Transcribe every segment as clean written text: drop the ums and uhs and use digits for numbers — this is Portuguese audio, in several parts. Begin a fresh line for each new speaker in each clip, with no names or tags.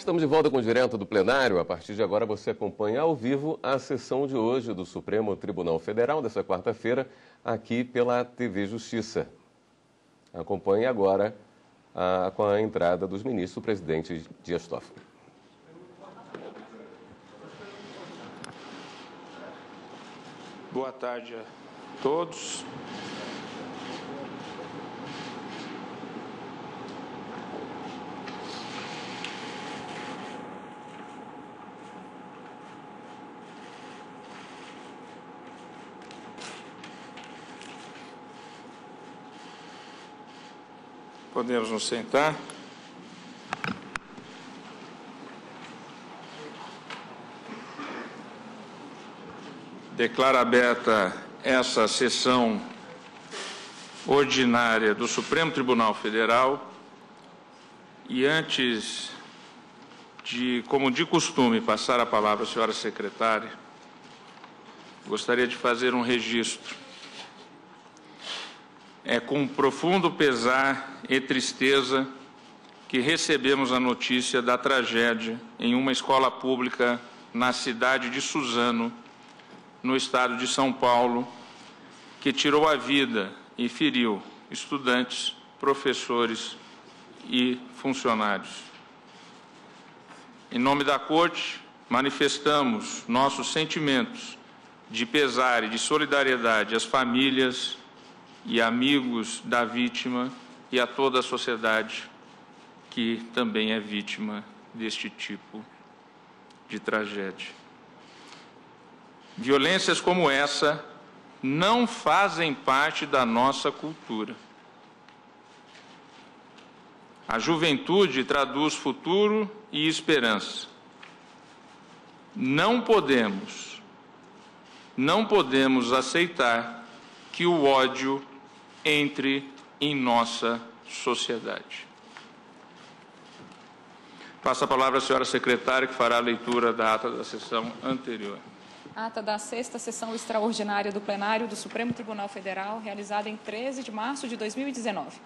Estamos de volta com o Direto do Plenário. A partir de agora você acompanha ao vivo a sessão de hoje do Supremo Tribunal Federal, dessa quarta-feira, aqui pela TV Justiça. Acompanhe agora com a entrada dos ministros, o presidente Dias Toffoli.
Boa tarde a todos. Podemos nos sentar. Declaro aberta essa sessão ordinária do Supremo Tribunal Federal e antes de, como de costume, passar a palavra à senhora secretária, gostaria de fazer um registro. É com profundo pesar e tristeza que recebemos a notícia da tragédia em uma escola pública na cidade de Suzano, no estado de São Paulo, que tirou a vida e feriu estudantes, professores e funcionários. Em nome da Corte, manifestamos nossos sentimentos de pesar e de solidariedade às famílias e amigos da vítima e a toda a sociedade que também é vítima deste tipo de tragédia. Violências como essa não fazem parte da nossa cultura. A juventude traduz futuro e esperança. Não podemos aceitar que o ódio entre em nossa sociedade. Passo a palavra à senhora secretária, que fará a leitura da ata da sessão anterior.
Ata da 6ª sessão extraordinária do plenário do Supremo Tribunal Federal, realizada em 13 de março de 2019.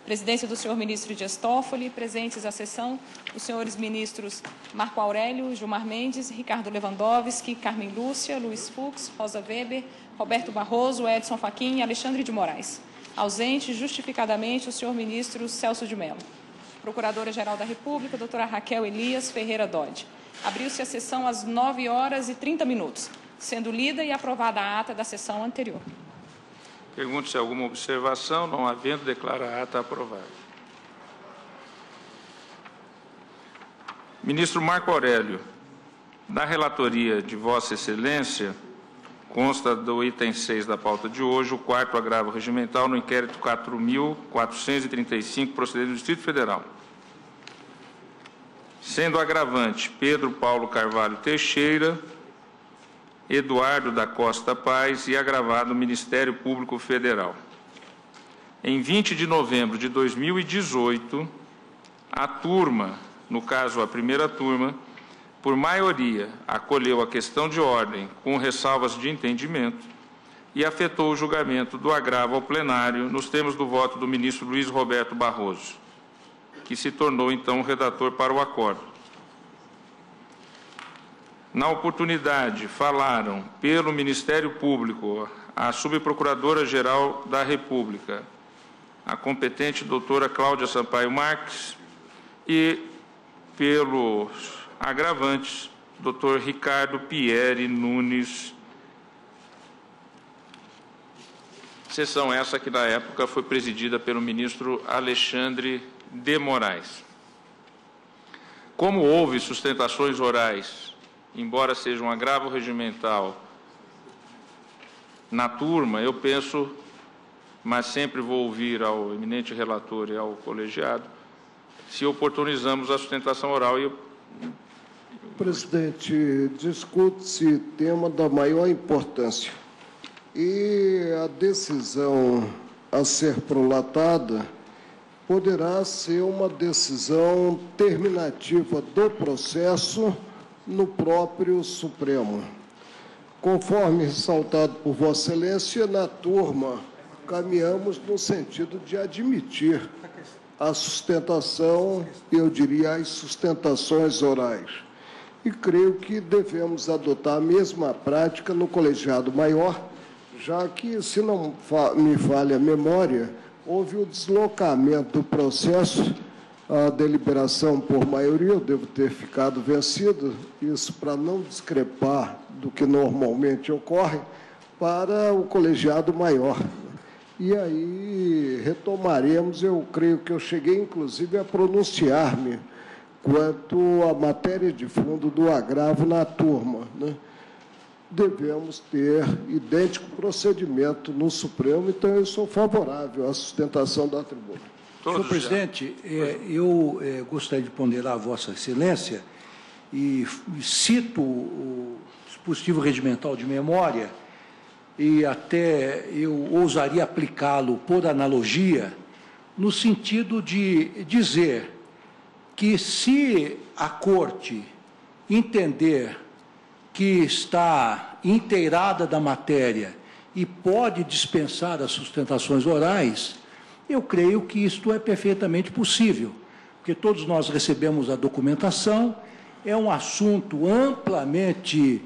Presidência do senhor ministro Dias Toffoli, presentes à sessão os senhores ministros Marco Aurélio, Gilmar Mendes, Ricardo Lewandowski, Carmen Lúcia, Luiz Fux, Rosa Weber, Roberto Barroso, Edson Fachin e Alexandre de Moraes. Ausente, justificadamente, o senhor ministro Celso de Mello. Procuradora-Geral da República, doutora Raquel Elias Ferreira Dodge. Abriu-se a sessão às 9h30, sendo lida e aprovada a ata da sessão anterior.
Pergunto se há alguma observação. Não havendo, declaro a ata aprovada. Ministro Marco Aurélio, da relatoria de Vossa Excelência, consta do item 6 da pauta de hoje, o 4º agravo regimental no inquérito 4.435, procedente do Distrito Federal. Sendo agravante Pedro Paulo Carvalho Teixeira, Eduardo da Costa Paz e agravado Ministério Público Federal. Em 20 de novembro de 2018, a turma, no caso a primeira turma, por maioria, acolheu a questão de ordem com ressalvas de entendimento e afetou o julgamento do agravo ao plenário nos termos do voto do ministro Luiz Roberto Barroso, que se tornou, então, redator para o acordo. Na oportunidade, falaram pelo Ministério Público a Subprocuradora-Geral da República, a competente doutora Cláudia Sampaio Marques, e pelos agravantes, doutor Ricardo Pierre Nunes. Sessão essa que, na época, foi presidida pelo ministro Alexandre de Moraes. Como houve sustentações orais, embora seja um agravo regimental na turma, eu penso, mas sempre vou ouvir ao eminente relator e ao colegiado, se oportunizamos a sustentação oral.
Presidente, discute-se tema da maior importância e a decisão a ser prolatada poderá ser uma decisão terminativa do processo no próprio Supremo. Conforme ressaltado por Vossa Excelência, na turma caminhamos no sentido de admitir a sustentação, eu diria, as sustentações orais. E creio que devemos adotar a mesma prática no colegiado maior, já que, se não me falha a memória, houve o deslocamento do processo, a deliberação por maioria, eu devo ter ficado vencido, isso para não discrepar do que normalmente ocorre, para o colegiado maior. E aí retomaremos, eu creio que eu cheguei, inclusive, a pronunciar-me quanto à matéria de fundo do agravo na turma, né? Devemos ter idêntico procedimento no Supremo, então eu sou favorável à sustentação da tribuna.
Senhor presidente, eu gostaria de ponderar a Vossa Excelência e cito o dispositivo regimental de memória e até eu ousaria aplicá-lo por analogia, no sentido de dizer que, se a Corte entender que está inteirada da matéria e pode dispensar as sustentações orais, eu creio que isto é perfeitamente possível, porque todos nós recebemos a documentação, é um assunto amplamente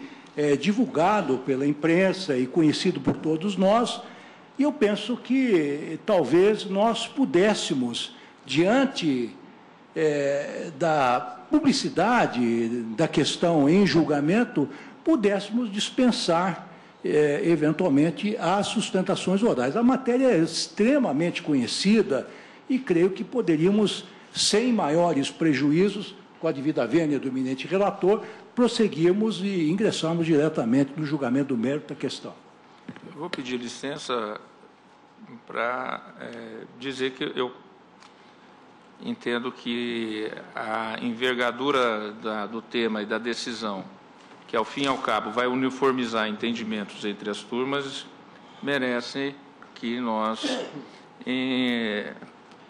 divulgado pela imprensa e conhecido por todos nós, e eu penso que talvez nós pudéssemos, diante da publicidade da questão em julgamento, pudéssemos dispensar, eventualmente, as sustentações orais. A matéria é extremamente conhecida e creio que poderíamos, sem maiores prejuízos, com a devida vênia do eminente relator, prosseguirmos e ingressarmos diretamente no julgamento do mérito da questão.
Eu vou pedir licença para dizer que eu entendo que a envergadura do tema e da decisão, que ao fim e ao cabo vai uniformizar entendimentos entre as turmas, merece que nós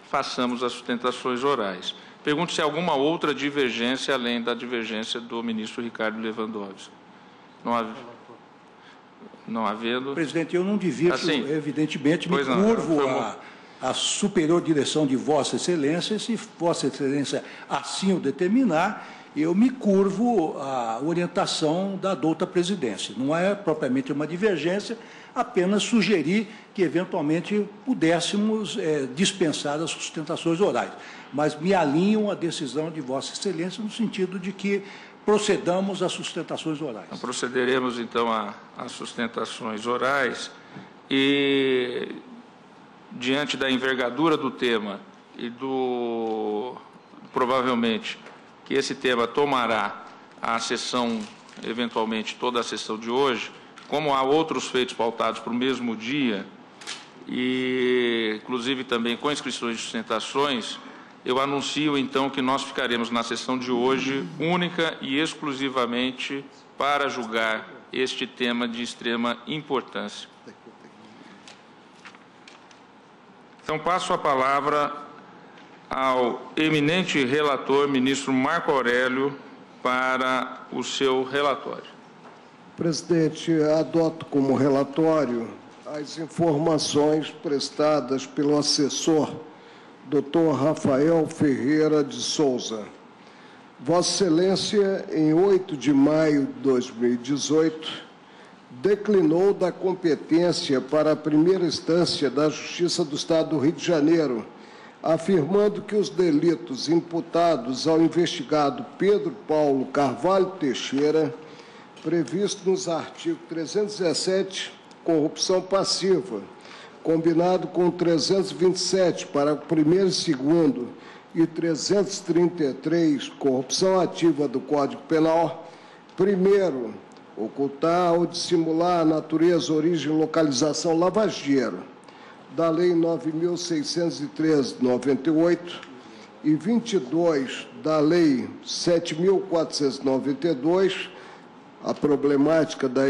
façamos as sustentações orais. Pergunto se há alguma outra divergência além da divergência do ministro Ricardo Lewandowski. Não havendo...
Presidente, eu não divirjo, assim, evidentemente, me curvo à superior direção de Vossa Excelência, se Vossa Excelência assim o determinar, eu me curvo à orientação da douta presidência. Não é propriamente uma divergência, apenas sugerir que, eventualmente, pudéssemos dispensar as sustentações orais. Mas me alinho à decisão de Vossa Excelência no sentido de que procedamos às sustentações orais.
Então, procederemos, então, às sustentações orais e, diante da envergadura do tema e provavelmente, que esse tema tomará a sessão, eventualmente, toda a sessão de hoje, como há outros feitos pautados para o mesmo dia, e, inclusive, também com inscrições de sustentações, eu anuncio, então, que nós ficaremos na sessão de hoje única e exclusivamente para julgar este tema de extrema importância. Então, passo a palavra ao eminente relator, ministro Marco Aurélio, para o seu relatório.
Presidente, adoto como relatório as informações prestadas pelo assessor Dr. Rafael Ferreira de Souza. Vossa Excelência, em 8 de maio de 2018, declinou da competência para a primeira instância da Justiça do Estado do Rio de Janeiro, afirmando que os delitos imputados ao investigado Pedro Paulo Carvalho Teixeira, previsto nos artigos 317, corrupção passiva, combinado com 327, parágrafo 1º e 2º, e 333, corrupção ativa do Código Penal, primeiro, ocultar ou dissimular a natureza, origem e localização lavageira da Lei 9.613, de 98, e 22 da Lei 7.492, a problemática da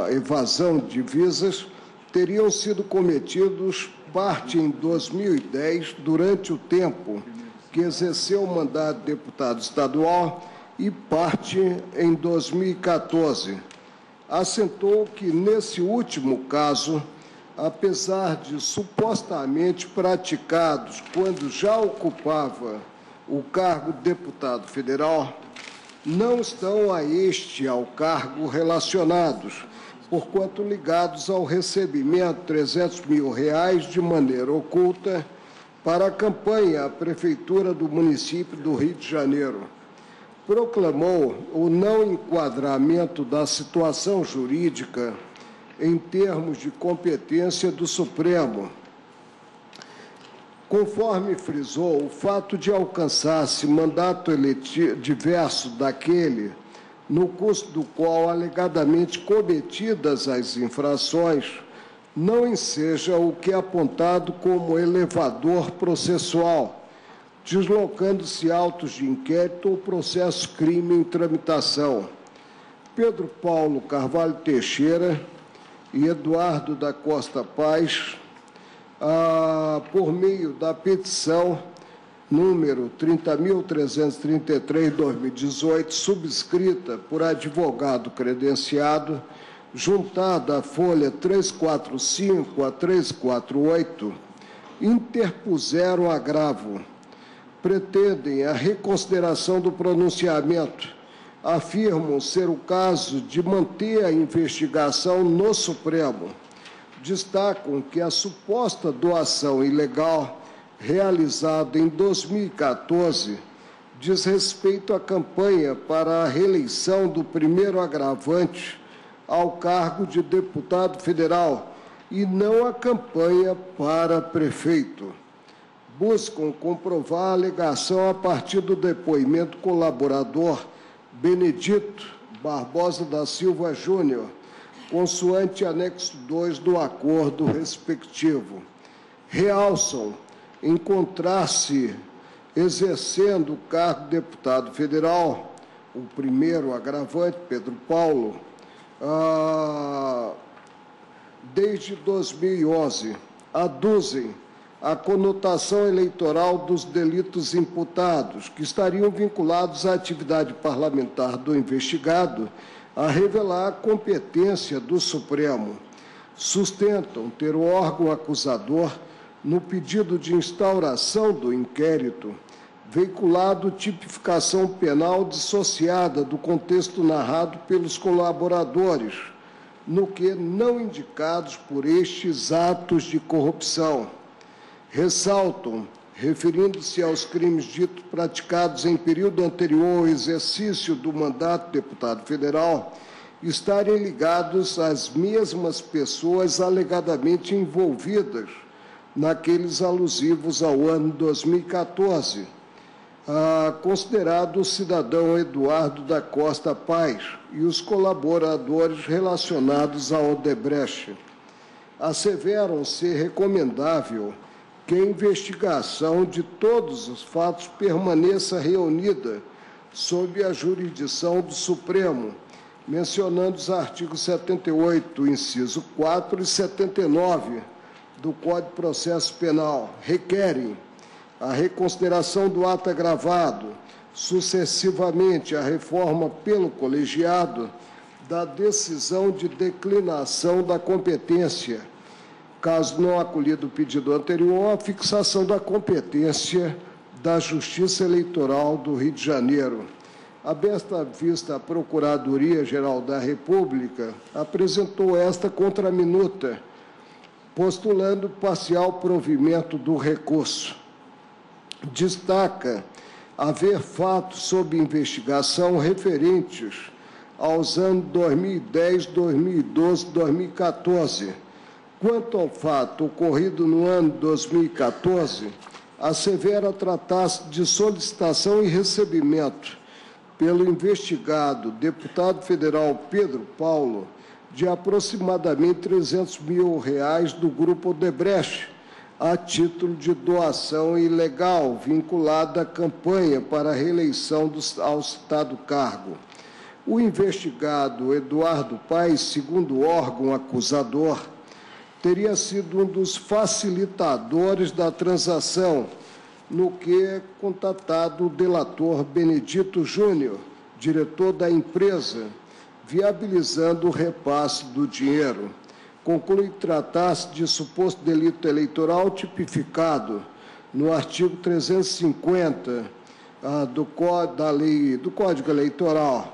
evasão de divisas, teriam sido cometidos parte em 2010, durante o tempo que exerceu o mandato de deputado estadual, e parte em 2014. Assentou que, nesse último caso, apesar de supostamente praticados quando já ocupava o cargo de deputado federal, não estão ao cargo relacionados, porquanto ligados ao recebimento de R$300 mil de maneira oculta para a campanha à Prefeitura do município do Rio de Janeiro. Proclamou o não enquadramento da situação jurídica em termos de competência do Supremo. Conforme frisou, o fato de alcançar-se mandato eletivo diverso daquele no curso do qual alegadamente cometidas as infrações não enseja o que é apontado como elevador processual, deslocando-se autos de inquérito ou processo crime em tramitação. Pedro Paulo Carvalho Teixeira e Eduardo da Costa Paz, por meio da petição número 30.333/2018, subscrita por advogado credenciado, juntada à folha 345 a 348, interpuseram agravo. Pretendem a reconsideração do pronunciamento. Afirmam ser o caso de manter a investigação no Supremo. Destacam que a suposta doação ilegal realizada em 2014 diz respeito à campanha para a reeleição do primeiro agravante ao cargo de deputado federal e não a campanha para prefeito. Buscam comprovar a alegação a partir do depoimento colaborador Benedito Barbosa da Silva Júnior, consoante anexo 2 do acordo respectivo. Realçam encontrar-se exercendo o cargo de deputado federal, o primeiro agravante, Pedro Paulo, desde 2011, aduzem a conotação eleitoral dos delitos imputados, que estariam vinculados à atividade parlamentar do investigado, a revelar a competência do Supremo. Sustentam ter o órgão acusador, no pedido de instauração do inquérito, veiculado tipificação penal dissociada do contexto narrado pelos colaboradores, no que não indicados por estes atos de corrupção. Ressaltam, referindo-se aos crimes ditos praticados em período anterior ao exercício do mandato de deputado federal, estarem ligados às mesmas pessoas alegadamente envolvidas naqueles alusivos ao ano 2014, considerado o cidadão Eduardo da Costa Paz e os colaboradores relacionados à Odebrecht. Asseveram ser recomendável que a investigação de todos os fatos permaneça reunida sob a jurisdição do Supremo, mencionando os artigos 78, inciso 4 e 79 do Código de Processo Penal. Requerem a reconsideração do ato agravado, sucessivamente a reforma pelo colegiado da decisão de declinação da competência, caso não acolhido o pedido anterior, a fixação da competência da Justiça Eleitoral do Rio de Janeiro. Habesta vista, a Procuradoria-Geral da República apresentou esta contraminuta, postulando parcial provimento do recurso. Destaca haver fatos sob investigação referentes aos anos 2010, 2012 e 2014. Quanto ao fato ocorrido no ano 2014, assevera tratar-se de solicitação e recebimento pelo investigado, deputado federal Pedro Paulo, de aproximadamente R$300 mil do Grupo Odebrecht, a título de doação ilegal vinculada à campanha para a reeleição ao citado cargo. O investigado Eduardo Paes, segundo o órgão acusador, teria sido um dos facilitadores da transação, no que é contatado o delator Benedito Júnior, diretor da empresa, viabilizando o repasse do dinheiro. conclui tratar-se de suposto delito eleitoral tipificado no artigo 350 do Código Eleitoral,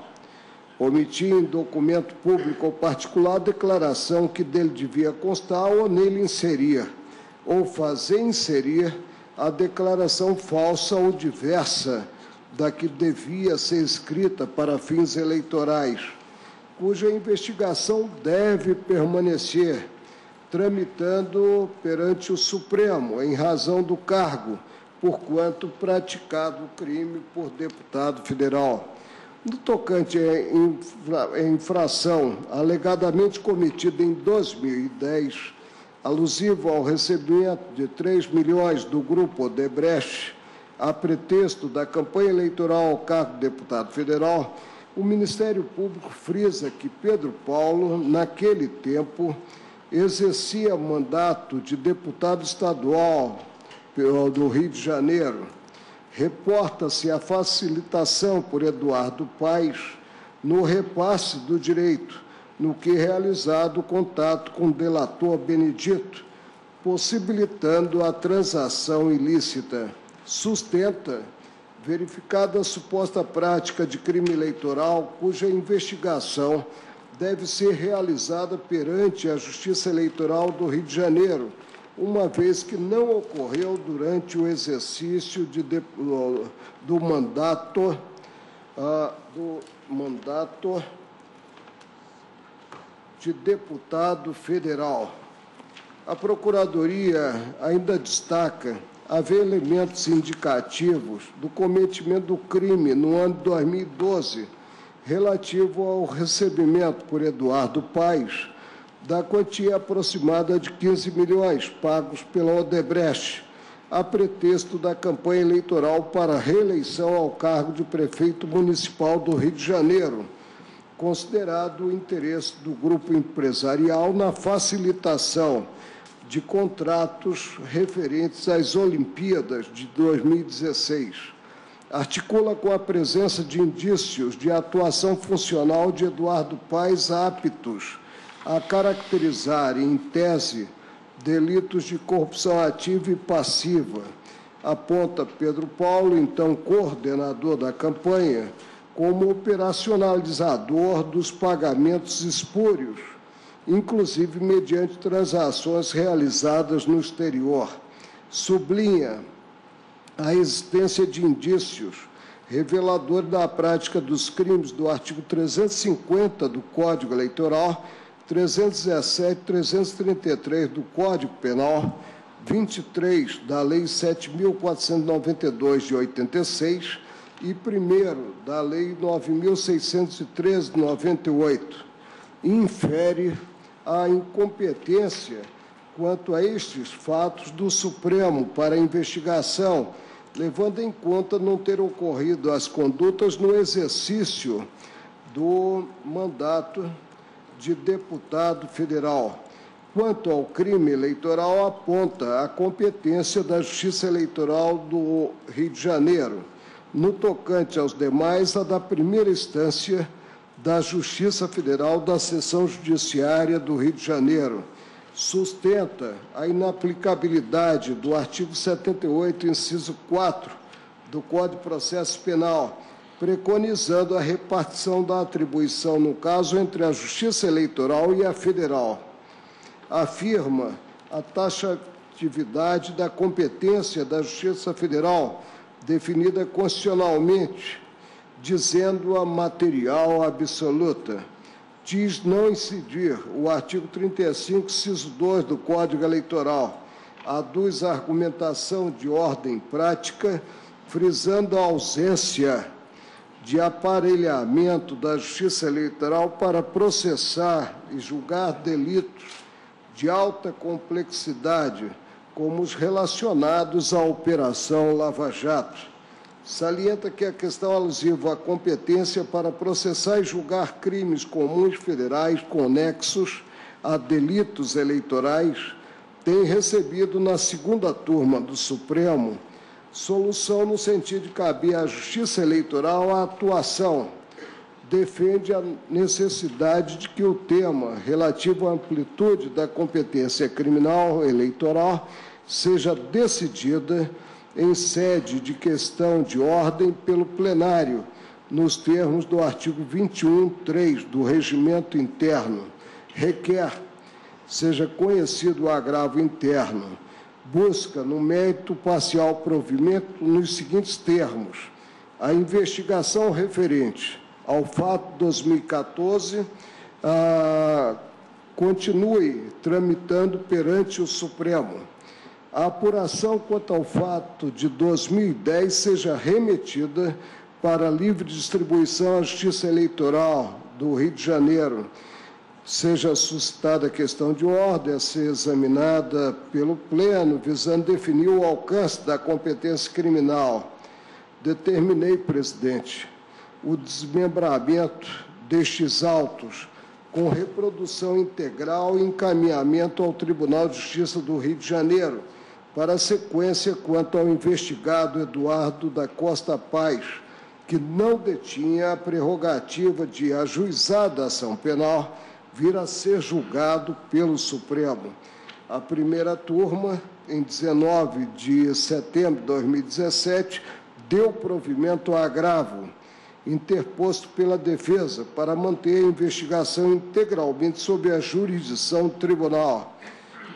omitir em documento público ou particular declaração que dele devia constar ou nele inserir, ou fazer inserir a declaração falsa ou diversa da que devia ser escrita para fins eleitorais, cuja investigação deve permanecer tramitando perante o Supremo, em razão do cargo, porquanto praticado o crime por deputado federal. No tocante à infração alegadamente cometida em 2010, alusivo ao recebimento de 3 milhões do Grupo Odebrecht, a pretexto da campanha eleitoral ao cargo de deputado federal, o Ministério Público frisa que Pedro Paulo, naquele tempo, exercia mandato de deputado estadual do Rio de Janeiro. Reporta-se a facilitação por Eduardo Paes no repasse do direito, no que realizado o contato com o delator Benedito, possibilitando a transação ilícita. Sustenta verificada a suposta prática de crime eleitoral, cuja investigação deve ser realizada perante a Justiça Eleitoral do Rio de Janeiro, uma vez que não ocorreu durante o exercício do mandato de deputado federal. A Procuradoria ainda destaca haver elementos indicativos do cometimento do crime no ano de 2012, relativo ao recebimento por Eduardo Paes da quantia aproximada de 15 milhões pagos pela Odebrecht, a pretexto da campanha eleitoral para a reeleição ao cargo de prefeito municipal do Rio de Janeiro, considerado o interesse do grupo empresarial na facilitação de contratos referentes às Olimpíadas de 2016. Articula com a presença de indícios de atuação funcional de Eduardo Paes aptos a caracterizar, em tese, delitos de corrupção ativa e passiva. Aponta Pedro Paulo, então coordenador da campanha, como operacionalizador dos pagamentos espúrios, inclusive mediante transações realizadas no exterior. Sublinha a existência de indícios reveladores da prática dos crimes do artigo 350 do Código Eleitoral, 317 e 333 do Código Penal, 23 da Lei 7.492 de 86 e 1º da Lei 9.613 de 98. Infere a incompetência quanto a estes fatos do Supremo para a investigação, levando em conta não ter ocorrido as condutas no exercício do mandato de deputado federal. Quanto ao crime eleitoral, aponta a competência da Justiça Eleitoral do Rio de Janeiro. No tocante aos demais, a da primeira instância da Justiça Federal da Seção Judiciária do Rio de Janeiro. Sustenta a inaplicabilidade do artigo 78, inciso 4, do Código de Processo Penal, preconizando a repartição da atribuição, no caso, entre a Justiça Eleitoral e a Federal. Afirma a taxatividade da competência da Justiça Federal, definida constitucionalmente, dizendo-a material absoluta. Diz não incidir o artigo 35, inciso 2 do Código Eleitoral. Aduz a argumentação de ordem prática, frisando a ausência de aparelhamento da Justiça Eleitoral para processar e julgar delitos de alta complexidade, como os relacionados à Operação Lava Jato. Salienta que a questão alusiva à competência para processar e julgar crimes comuns federais conexos a delitos eleitorais tem recebido na segunda turma do Supremo solução no sentido de caber à Justiça Eleitoral a atuação defende a necessidade de que o tema relativo à amplitude da competência criminal eleitoral seja decidida em sede de questão de ordem pelo plenário, nos termos do artigo 21(3) do Regimento Interno. Requer seja conhecido o agravo interno. Busca, no mérito parcial provimento, nos seguintes termos: a investigação referente ao fato 2014 continue tramitando perante o Supremo. A apuração quanto ao fato de 2010 seja remetida para livre distribuição à Justiça Eleitoral do Rio de Janeiro. Seja suscitada a questão de ordem a ser examinada pelo Pleno, visando definir o alcance da competência criminal. Determinei, presidente, o desmembramento destes autos com reprodução integral e encaminhamento ao Tribunal de Justiça do Rio de Janeiro, para a sequência quanto ao investigado Eduardo da Costa Paz, que não detinha a prerrogativa de ajuizar a ação penal, vir a ser julgado pelo Supremo. A primeira turma, em 19 de setembro de 2017, deu provimento ao agravo interposto pela defesa para manter a investigação integralmente sob a jurisdição do tribunal.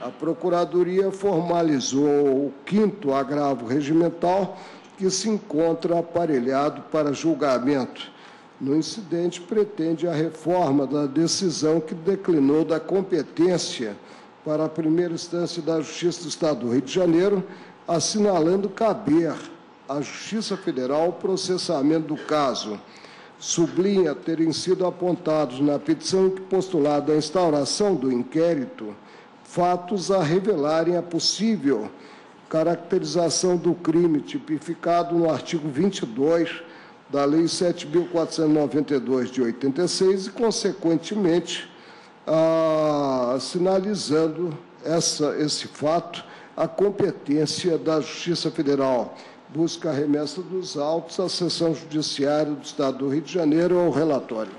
A Procuradoria formalizou o 5º agravo regimental, que se encontra aparelhado para julgamento. No incidente, pretende a reforma da decisão que declinou da competência para a primeira instância da Justiça do Estado do Rio de Janeiro, assinalando caber à Justiça Federal o processamento do caso. Sublinha terem sido apontados na petição postulada a instauração do inquérito fatos a revelarem a possível caracterização do crime tipificado no artigo 22 da Lei 7.492, de 86, e, consequentemente, sinalizando esse fato a competência da Justiça Federal. Busca a remessa dos autos à Seção Judiciária do Estado do Rio de Janeiro ao relatório.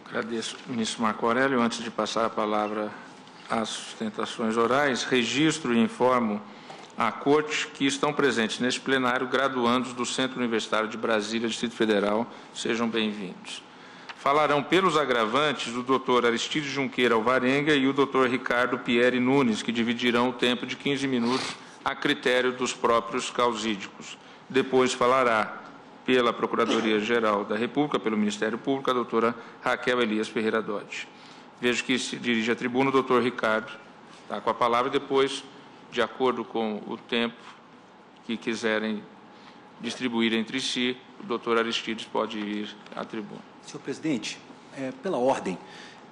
Agradeço, ministro Marco Aurélio. Antes de passar a palavra às sustentações orais, registro e informo à Corte que estão presentes neste plenário graduandos do Centro Universitário de Brasília, Distrito Federal. Sejam bem-vindos. Falarão pelos agravantes o doutor Aristides Junqueira Alvarenga e o doutor Ricardo Pierre Nunes, que dividirão o tempo de 15 minutos a critério dos próprios causídicos. Depois falará pela Procuradoria-Geral da República, pelo Ministério Público, a doutora Raquel Elias Ferreira Dodge. Vejo que se dirige à tribuna o doutor Ricardo. Está com a palavra. Depois, de acordo com o tempo que quiserem distribuir entre si, o doutor Aristides pode ir à tribuna.
Senhor presidente, pela ordem,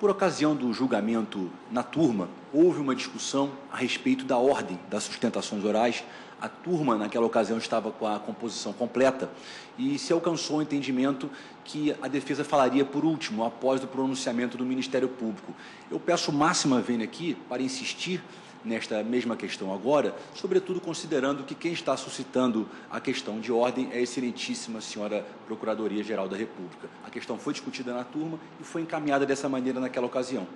por ocasião do julgamento na turma, houve uma discussão a respeito da ordem das sustentações orais. A turma, naquela ocasião, estava com a composição completa e se alcançou o entendimento que a defesa falaria por último, após o pronunciamento do Ministério Público. Eu peço máxima vênia aqui para insistir nesta mesma questão agora, sobretudo considerando que quem está suscitando a questão de ordem é a excelentíssima senhora Procuradoria-Geral da República. A questão foi discutida na turma e foi encaminhada dessa maneira naquela ocasião.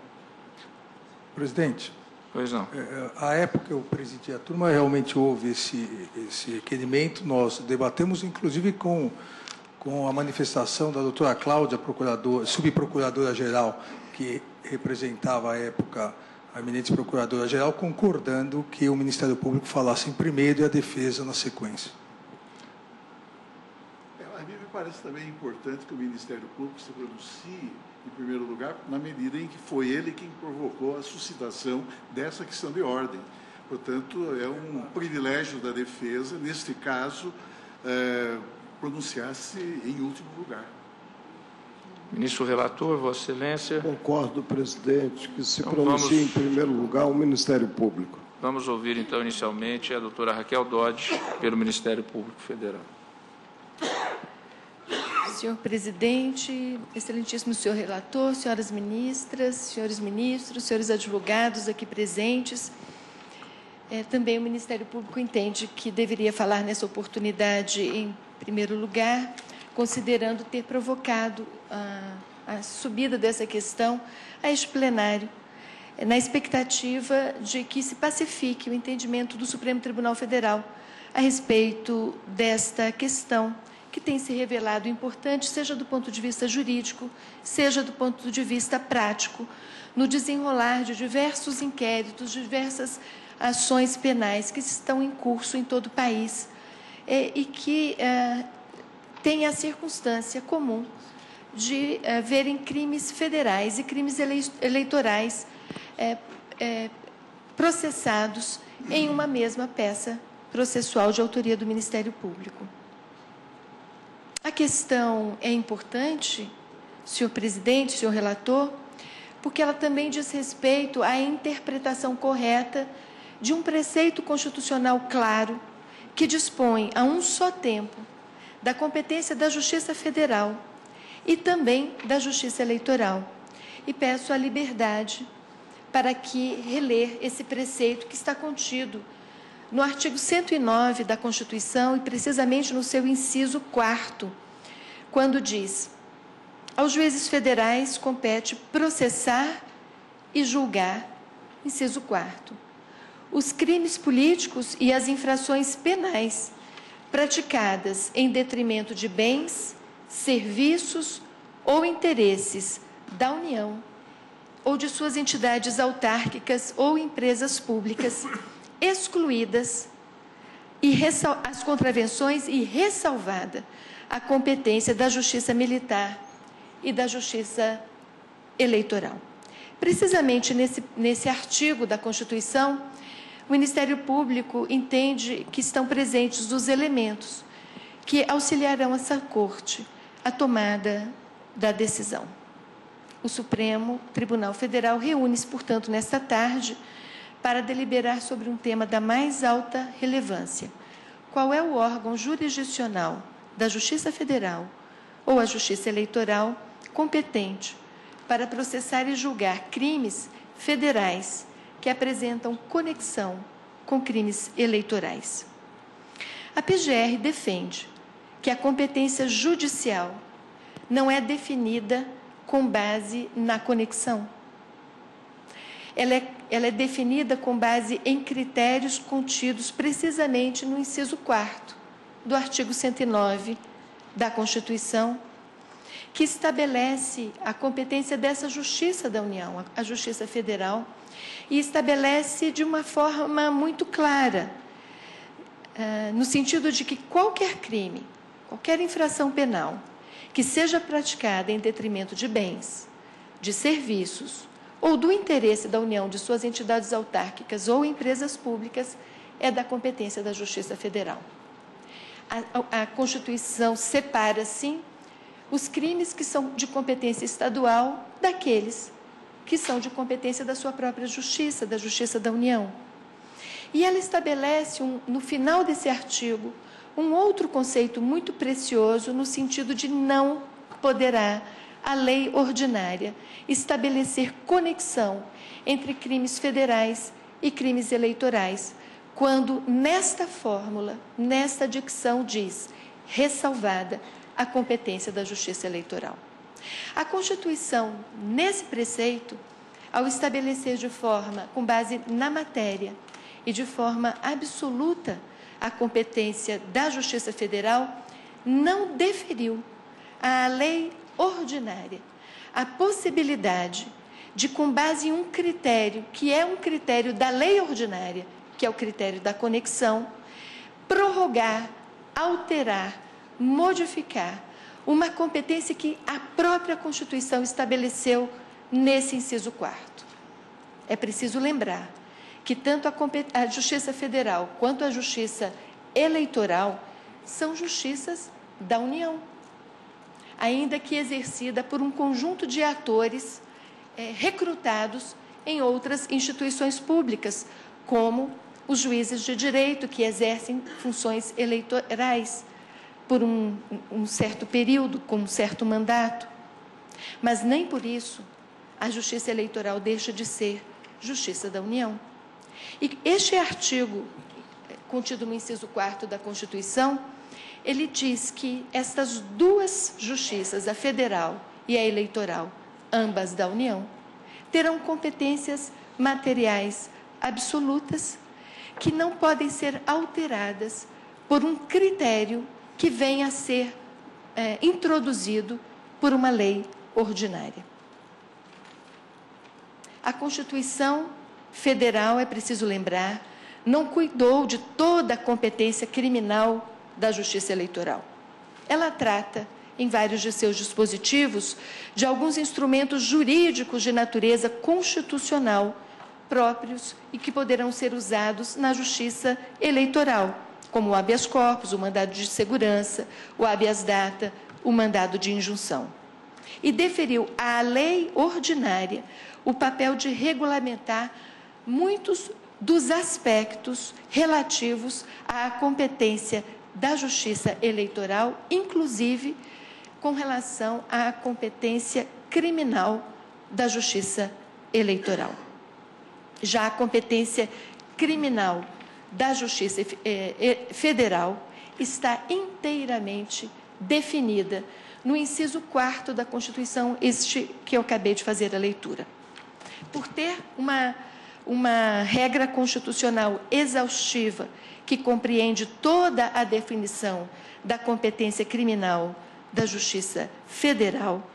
Presidente.
Pois não.
À época que eu presidi a turma, realmente houve esse requerimento. Nós debatemos, inclusive, com a manifestação da doutora Cláudia, subprocuradora-geral, que representava à época a eminente procuradora-geral, concordando que o Ministério Público falasse em primeiro e a defesa na sequência.
A mim me parece também importante que o Ministério Público se pronuncie em primeiro lugar, na medida em que foi ele quem provocou a suscitação dessa questão de ordem. Portanto, é um privilégio da defesa, neste caso, pronunciar-se em último lugar.
Ministro relator, Vossa Excelência.
Concordo, presidente, que se pronuncie em primeiro lugar o Ministério Público.
Vamos ouvir, então, inicialmente, a doutora Raquel Dodge, pelo Ministério Público Federal.
Senhor presidente, excelentíssimo senhor relator, senhoras ministras, senhores ministros, senhores advogados aqui presentes, também o Ministério Público entende que deveria falar nessa oportunidade em primeiro lugar, considerando ter provocado a subida dessa questão a este plenário, na expectativa de que se pacifique o entendimento do Supremo Tribunal Federal a respeito desta questão, que tem se revelado importante, seja do ponto de vista jurídico, seja do ponto de vista prático, no desenrolar de diversos inquéritos, diversas ações penais que estão em curso em todo o país e que tem a circunstância comum de verem crimes federais e crimes eleitorais processados em uma mesma peça processual de autoria do Ministério Público. A questão é importante, senhor presidente, senhor relator, porque ela também diz respeito à interpretação correta de um preceito constitucional claro que dispõe a um só tempo da competência da Justiça Federal e também da Justiça Eleitoral. E peço a liberdade para que reler esse preceito que está contido no artigo 109 da Constituição e precisamente no seu inciso 4º, quando diz: aos juízes federais compete processar e julgar, inciso 4º, os crimes políticos e as infrações penais praticadas em detrimento de bens, serviços ou interesses da União ou de suas entidades autárquicas ou empresas públicas, excluídas as contravenções e ressalvada a competência da Justiça Militar e da Justiça Eleitoral. Precisamente nesse artigo da Constituição, o Ministério Público entende que estão presentes os elementos que auxiliarão essa Corte à tomada da decisão. O Supremo Tribunal Federal reúne-se, portanto, nesta tarde, para deliberar sobre um tema da mais alta relevância. Qual é o órgão jurisdicional da Justiça Federal ou a Justiça Eleitoral competente para processar e julgar crimes federais que apresentam conexão com crimes eleitorais? A PGR defende que a competência judicial não é definida com base na conexão. Ela é definida com base em critérios contidos precisamente no inciso 4º do artigo 109 da Constituição, que estabelece a competência dessa Justiça da União, a Justiça Federal, e estabelece de uma forma muito clara, no sentido de que qualquer crime, qualquer infração penal, que seja praticada em detrimento de bens, de serviços ou do interesse da União, de suas entidades autárquicas ou empresas públicas, é da competência da Justiça Federal. A Constituição separa, sim, os crimes que são de competência estadual daqueles que são de competência da sua própria Justiça, da Justiça da União. E ela estabelece, no final desse artigo, um outro conceito muito precioso, no sentido de não poderá a lei ordinária estabelecer conexão entre crimes federais e crimes eleitorais, quando nesta fórmula, nesta dicção diz, ressalvada a competência da Justiça Eleitoral. A Constituição, nesse preceito, ao estabelecer de forma, com base na matéria e de forma absoluta a competência da Justiça Federal, não deferiu à lei ordinária a possibilidade de, com base em um critério, que é um critério da lei ordinária, que é o critério da conexão, prorrogar, alterar, modificar uma competência que a própria Constituição estabeleceu nesse inciso 4º. É preciso lembrar que tanto a Justiça Federal quanto a Justiça Eleitoral são justiças da União, ainda que exercida por um conjunto de atores recrutados em outras instituições públicas, como os juízes de direito, que exercem funções eleitorais por um certo período, com um certo mandato. Mas nem por isso a Justiça Eleitoral deixa de ser Justiça da União. E este artigo, contido no inciso 4º da Constituição, ele diz que estas duas justiças, a federal e a eleitoral, ambas da União, terão competências materiais absolutas que não podem ser alteradas por um critério que venha a ser introduzido por uma lei ordinária. A Constituição Federal, é preciso lembrar, não cuidou de toda a competência criminal da Justiça Eleitoral. Ela trata, em vários de seus dispositivos, de alguns instrumentos jurídicos de natureza constitucional próprios e que poderão ser usados na Justiça Eleitoral, como o habeas corpus, o mandado de segurança, o habeas data, o mandado de injunção. E deferiu à lei ordinária o papel de regulamentar muitos dos aspectos relativos à competência da Justiça Eleitoral, inclusive com relação à competência criminal da Justiça Eleitoral. Já a competência criminal da Justiça Federal está inteiramente definida no inciso 4º da Constituição, este que eu acabei de fazer a leitura. Por ter uma regra constitucional exaustiva que compreende toda a definição da competência criminal da Justiça Federal,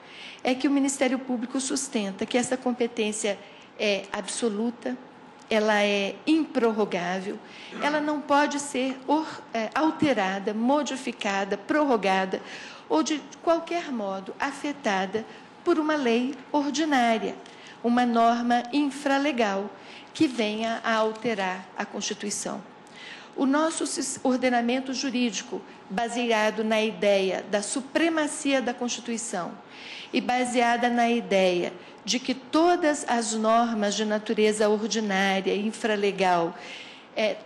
é que o Ministério Público sustenta que essa competência é absoluta, ela é improrrogável, ela não pode ser alterada, modificada, prorrogada ou de qualquer modo afetada por uma lei ordinária, uma norma infralegal que venha a alterar a Constituição. O nosso ordenamento jurídico, baseado na ideia da supremacia da Constituição e baseada na ideia de que todas as normas de natureza ordinária e infralegal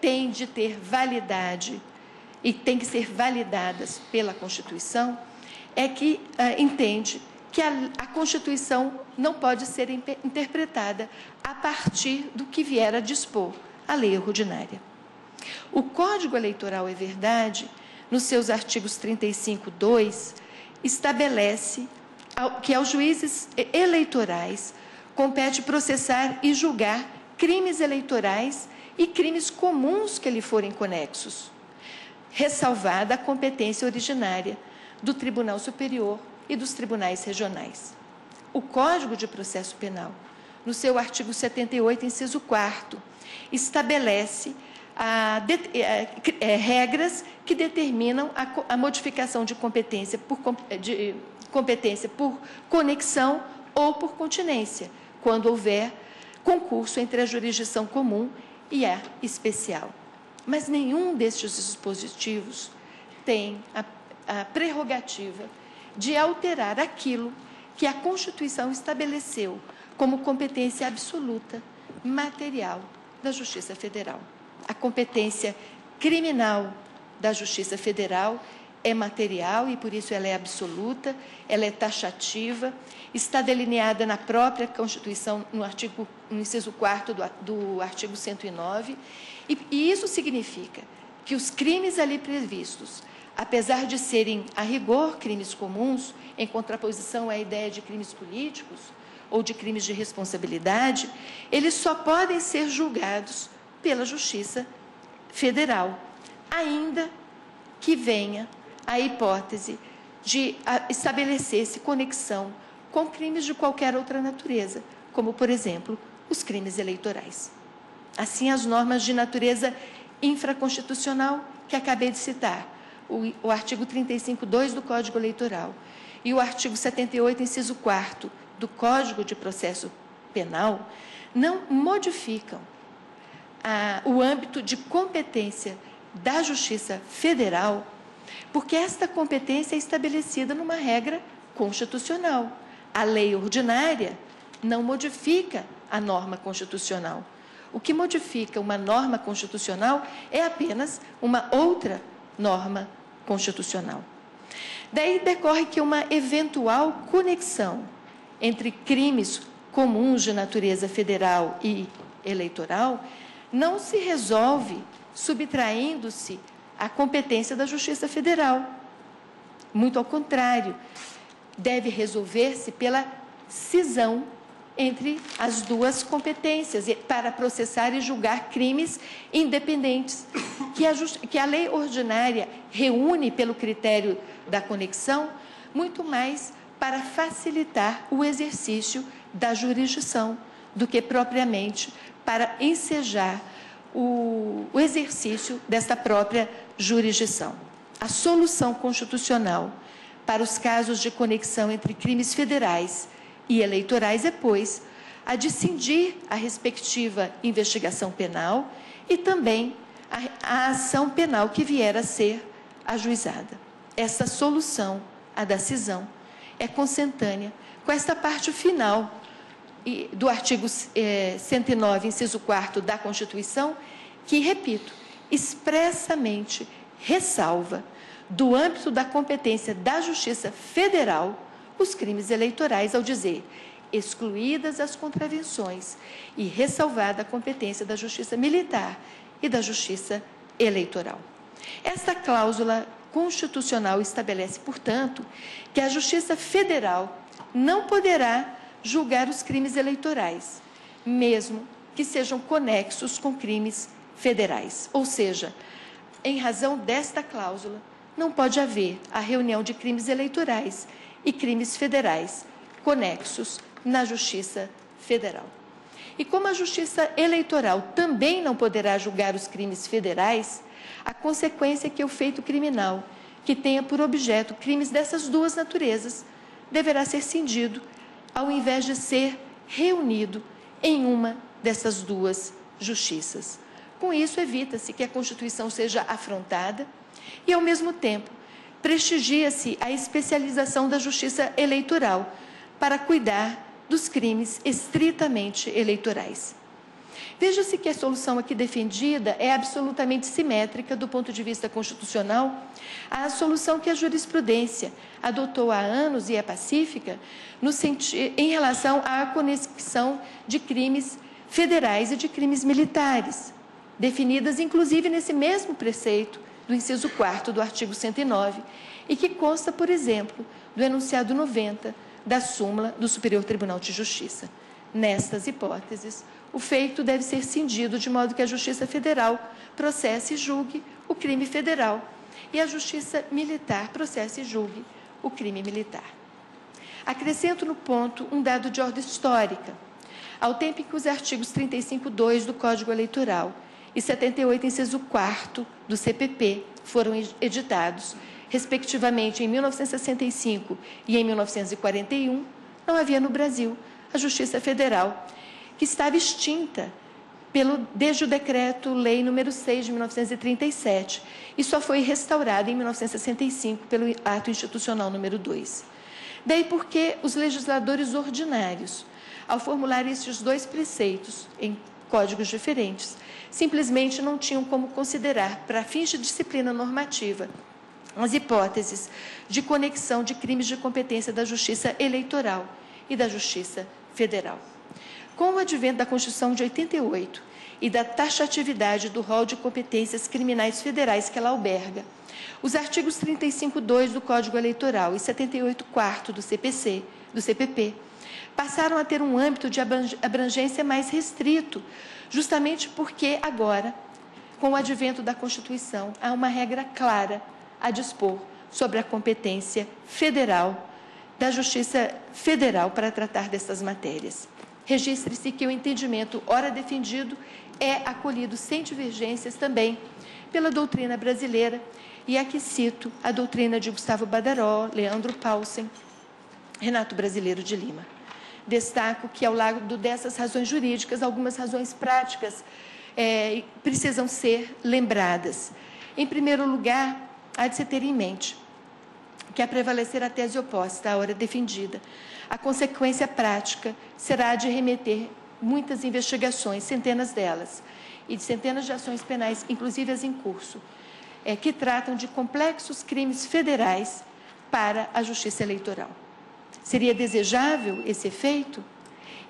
têm de ter validade e têm que ser validadas pela Constituição, é que entende que a Constituição não pode ser interpretada a partir do que vier a dispor a lei ordinária. O Código Eleitoral, é verdade, nos seus artigos 35(2), estabelece que aos juízes eleitorais compete processar e julgar crimes eleitorais e crimes comuns que lhe forem conexos, ressalvada a competência originária do Tribunal Superior e dos tribunais regionais. O Código de Processo Penal, no seu artigo 78, inciso 4º, estabelece regras que determinam a modificação de competência por conexão ou por continência, quando houver concurso entre a jurisdição comum e a especial. Mas nenhum destes dispositivos tem a prerrogativa de alterar aquilo que a Constituição estabeleceu como competência absoluta, material da Justiça Federal. A competência criminal da Justiça Federal é material e, por isso, ela é absoluta, ela é taxativa, está delineada na própria Constituição, no inciso 4º do artigo 109, e isso significa que os crimes ali previstos, apesar de serem, a rigor, crimes comuns, em contraposição à ideia de crimes políticos ou de crimes de responsabilidade, eles só podem ser julgados pela Justiça Federal, ainda que venha a hipótese de estabelecer-se conexão com crimes de qualquer outra natureza, como, por exemplo, os crimes eleitorais. Assim, as normas de natureza infraconstitucional que acabei de citar, o artigo 35(2) do Código Eleitoral e o artigo 78, inciso 4º do Código de Processo Penal, não modificam o âmbito de competência da Justiça Federal, porque esta competência é estabelecida numa regra constitucional. A lei ordinária não modifica a norma constitucional. O que modifica uma norma constitucional é apenas uma outra norma constitucional. Daí decorre que uma eventual conexão entre crimes comuns de natureza federal e eleitoral não se resolve subtraindo-se a competência da Justiça Federal. Muito ao contrário, deve resolver-se pela cisão entre as duas competências para processar e julgar crimes independentes, que a lei ordinária reúne pelo critério da conexão, muito mais para facilitar o exercício da jurisdição do que propriamente para ensejar o exercício desta própria jurisdição. A solução constitucional para os casos de conexão entre crimes federais e eleitorais é, pois, a de cindir a respectiva investigação penal e também a ação penal que vier a ser ajuizada. Essa solução, a da cisão, é consentânea com esta parte final do artigo 109, inciso 4º da Constituição, que, repito, expressamente ressalva do âmbito da competência da Justiça Federal os crimes eleitorais, ao dizer excluídas as contravenções e ressalvada a competência da Justiça Militar e da Justiça Eleitoral. Esta cláusula constitucional estabelece, portanto, que a Justiça Federal não poderá julgar os crimes eleitorais, mesmo que sejam conexos com crimes federais. Ou seja, em razão desta cláusula, não pode haver a reunião de crimes eleitorais e crimes federais conexos na Justiça Federal. E como a Justiça Eleitoral também não poderá julgar os crimes federais, a consequência é que o feito criminal, que tenha por objeto crimes dessas duas naturezas, deverá ser cindido, ao invés de ser reunido em uma dessas duas justiças. Com isso, evita-se que a Constituição seja afrontada e, ao mesmo tempo, prestigia-se a especialização da Justiça Eleitoral para cuidar dos crimes estritamente eleitorais. Veja-se que a solução aqui defendida é absolutamente simétrica do ponto de vista constitucional à solução que a jurisprudência adotou há anos e é pacífica em relação à conexão de crimes federais e de crimes militares, definidas inclusive nesse mesmo preceito do inciso 4º do artigo 109 e que consta, por exemplo, do enunciado 90 da súmula do Superior Tribunal de Justiça. Nestas hipóteses, o feito deve ser cindido de modo que a Justiça Federal processe e julgue o crime federal e a Justiça Militar processe e julgue o crime militar. Acrescento no ponto um dado de ordem histórica. Ao tempo em que os artigos 35.2 do Código Eleitoral e 78, inciso 4º do CPP foram editados, respectivamente em 1965 e em 1941, não havia no Brasil a Justiça Federal, que estava extinta desde o Decreto-Lei nº 6 de 1937 e só foi restaurada em 1965 pelo Ato Institucional número 2. Daí porque os legisladores ordinários, ao formular estes dois preceitos em códigos diferentes, simplesmente não tinham como considerar, para fins de disciplina normativa, as hipóteses de conexão de crimes de competência da Justiça Eleitoral e da Justiça Federal. Com o advento da Constituição de 88 e da taxatividade do rol de competências criminais federais que ela alberga, os artigos 35.2 do Código Eleitoral e 78.4 do CPP passaram a ter um âmbito de abrangência mais restrito, justamente porque agora, com o advento da Constituição, há uma regra clara a dispor sobre a competência federal, da Justiça Federal para tratar dessas matérias. Registre-se que o entendimento ora defendido é acolhido sem divergências também pela doutrina brasileira, e aqui cito a doutrina de Gustavo Badaró, Leandro Paulsen, Renato Brasileiro de Lima. Destaco que, ao lado dessas razões jurídicas, algumas razões práticas precisam ser lembradas. Em primeiro lugar, há de se ter em mente que, a prevalecer a tese oposta à hora defendida, a consequência prática será a de remeter muitas investigações, centenas delas, e de centenas de ações penais, inclusive as em curso, que tratam de complexos crimes federais para a Justiça Eleitoral. Seria desejável esse efeito?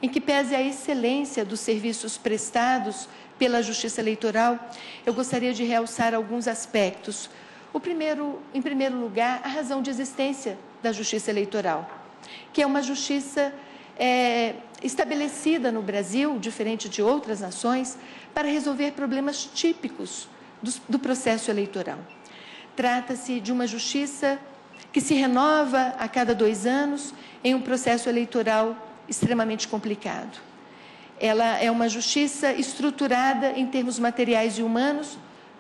em que pese a excelência dos serviços prestados pela Justiça Eleitoral, eu gostaria de realçar alguns aspectos. Em primeiro lugar, a razão de existência da Justiça Eleitoral, que é uma justiça estabelecida no Brasil, diferente de outras nações, para resolver problemas típicos do processo eleitoral. Trata-se de uma justiça que se renova a cada 2 anos em um processo eleitoral extremamente complicado. Ela é uma justiça estruturada em termos materiais e humanos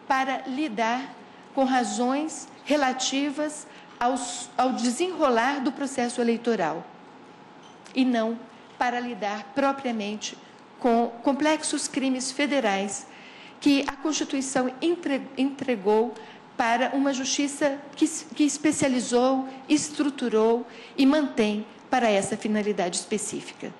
para lidar com razões relativas ao desenrolar do processo eleitoral e não para lidar propriamente com complexos crimes federais que a Constituição entregou para uma justiça que especializou, estruturou e mantém para essa finalidade específica.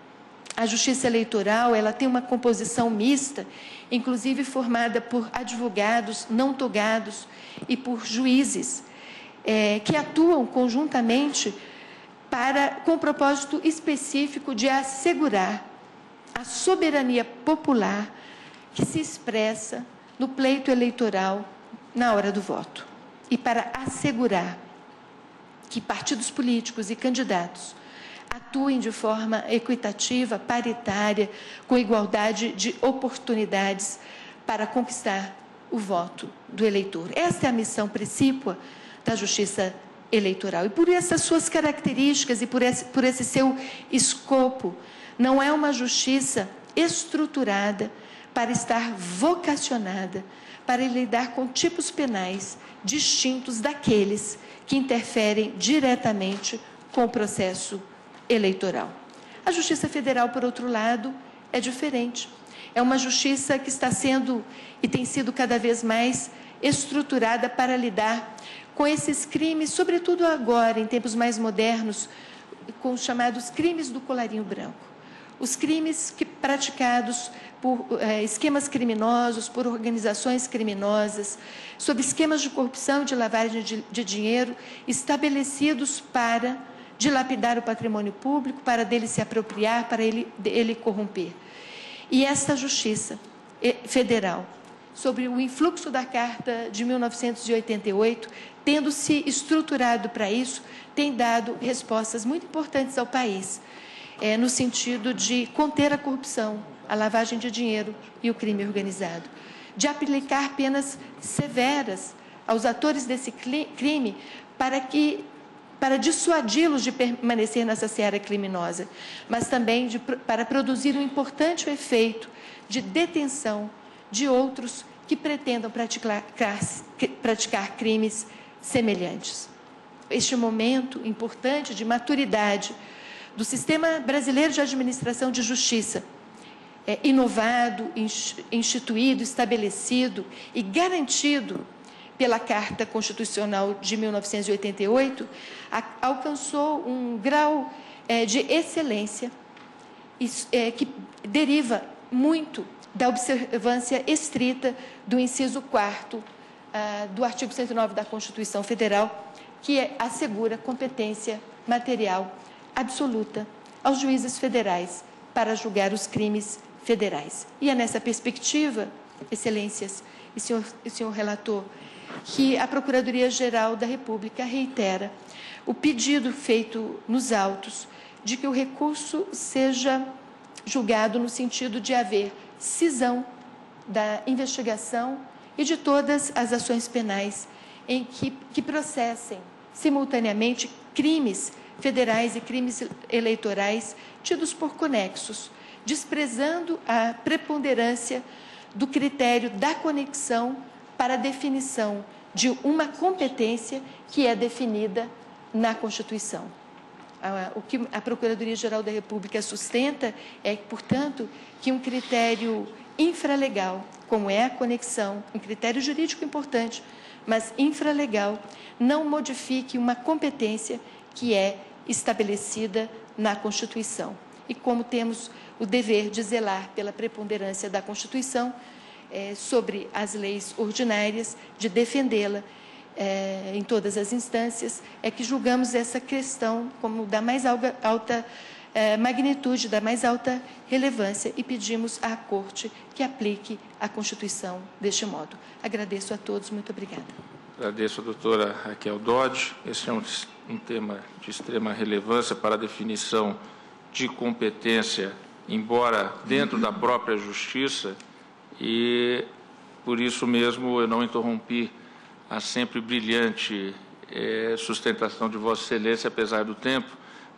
A Justiça Eleitoral, ela tem uma composição mista, inclusive formada por advogados não togados e por juízes, que atuam conjuntamente com o propósito específico de assegurar a soberania popular que se expressa no pleito eleitoral na hora do voto. E para assegurar que partidos políticos e candidatos atuem de forma equitativa, paritária, com igualdade de oportunidades para conquistar o voto do eleitor. Essa é a missão precípua da Justiça Eleitoral. E por essas suas características e por esse seu escopo, não é uma justiça estruturada para estar vocacionada para lidar com tipos penais distintos daqueles que interferem diretamente com o processo eleitoral. A Justiça Federal, por outro lado, é diferente. É uma justiça que está sendo e tem sido cada vez mais estruturada para lidar com esses crimes, sobretudo agora, em tempos mais modernos, com os chamados crimes do colarinho branco. Os crimes praticados por esquemas criminosos, por organizações criminosas, sob esquemas de corrupção e de lavagem de dinheiro estabelecidos para dilapidar o patrimônio público, para dele se apropriar, para ele corromper. E esta Justiça Federal, sobre o influxo da Carta de 1988, tendo se estruturado para isso, tem dado respostas muito importantes ao país, no sentido de conter a corrupção, a lavagem de dinheiro e o crime organizado, de aplicar penas severas aos atores desse crime para dissuadi-los de permanecer nessa seara criminosa, mas também para produzir um importante efeito de detenção de outros que pretendam praticar crimes semelhantes. Este momento importante de maturidade do sistema brasileiro de administração de justiça, inovado, instituído, estabelecido e garantido pela Carta Constitucional de 1988, alcançou um grau de excelência que deriva muito da observância estrita do inciso 4º do artigo 109 da Constituição Federal, que assegura competência material absoluta aos juízes federais para julgar os crimes federais. E é nessa perspectiva, excelências e senhor relator, que a Procuradoria-Geral da República reitera o pedido feito nos autos de que o recurso seja julgado no sentido de haver cisão da investigação e de todas as ações penais em que processem simultaneamente crimes federais e crimes eleitorais tidos por conexos, desprezando a preponderância do critério da conexão para a definição de uma competência que é definida na Constituição. O que a Procuradoria-Geral da República sustenta é, portanto, que um critério infralegal, como é a conexão, um critério jurídico importante, mas infralegal, não modifique uma competência que é estabelecida na Constituição. E como temos o dever de zelar pela preponderância da Constituição sobre as leis ordinárias, de defendê-la em todas as instâncias, é que julgamos essa questão como da mais alta magnitude da mais alta relevância e pedimos à Corte que aplique a Constituição deste modo. Agradeço a todos. Muito obrigada.
Agradeço a doutora Raquel Dodge. Esse é um tema de extrema relevância para a definição de competência, embora dentro da própria Justiça, e por isso mesmo eu não interrompi a sempre brilhante sustentação de Vossa Excelência, apesar do tempo,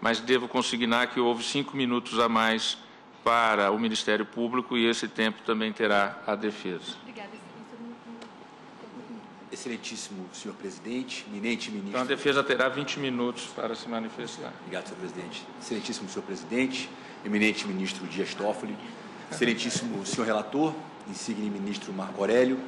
mas devo consignar que houve 5 minutos a mais para o Ministério Público e esse tempo também terá a defesa.
Obrigada.
Excelentíssimo senhor presidente, eminente ministro...
Então, a defesa terá 20 minutos para se manifestar.
Obrigado, senhor presidente. Excelentíssimo senhor presidente, eminente ministro Dias Toffoli, excelentíssimo senhor relator, insigne ministro Marco Aurélio,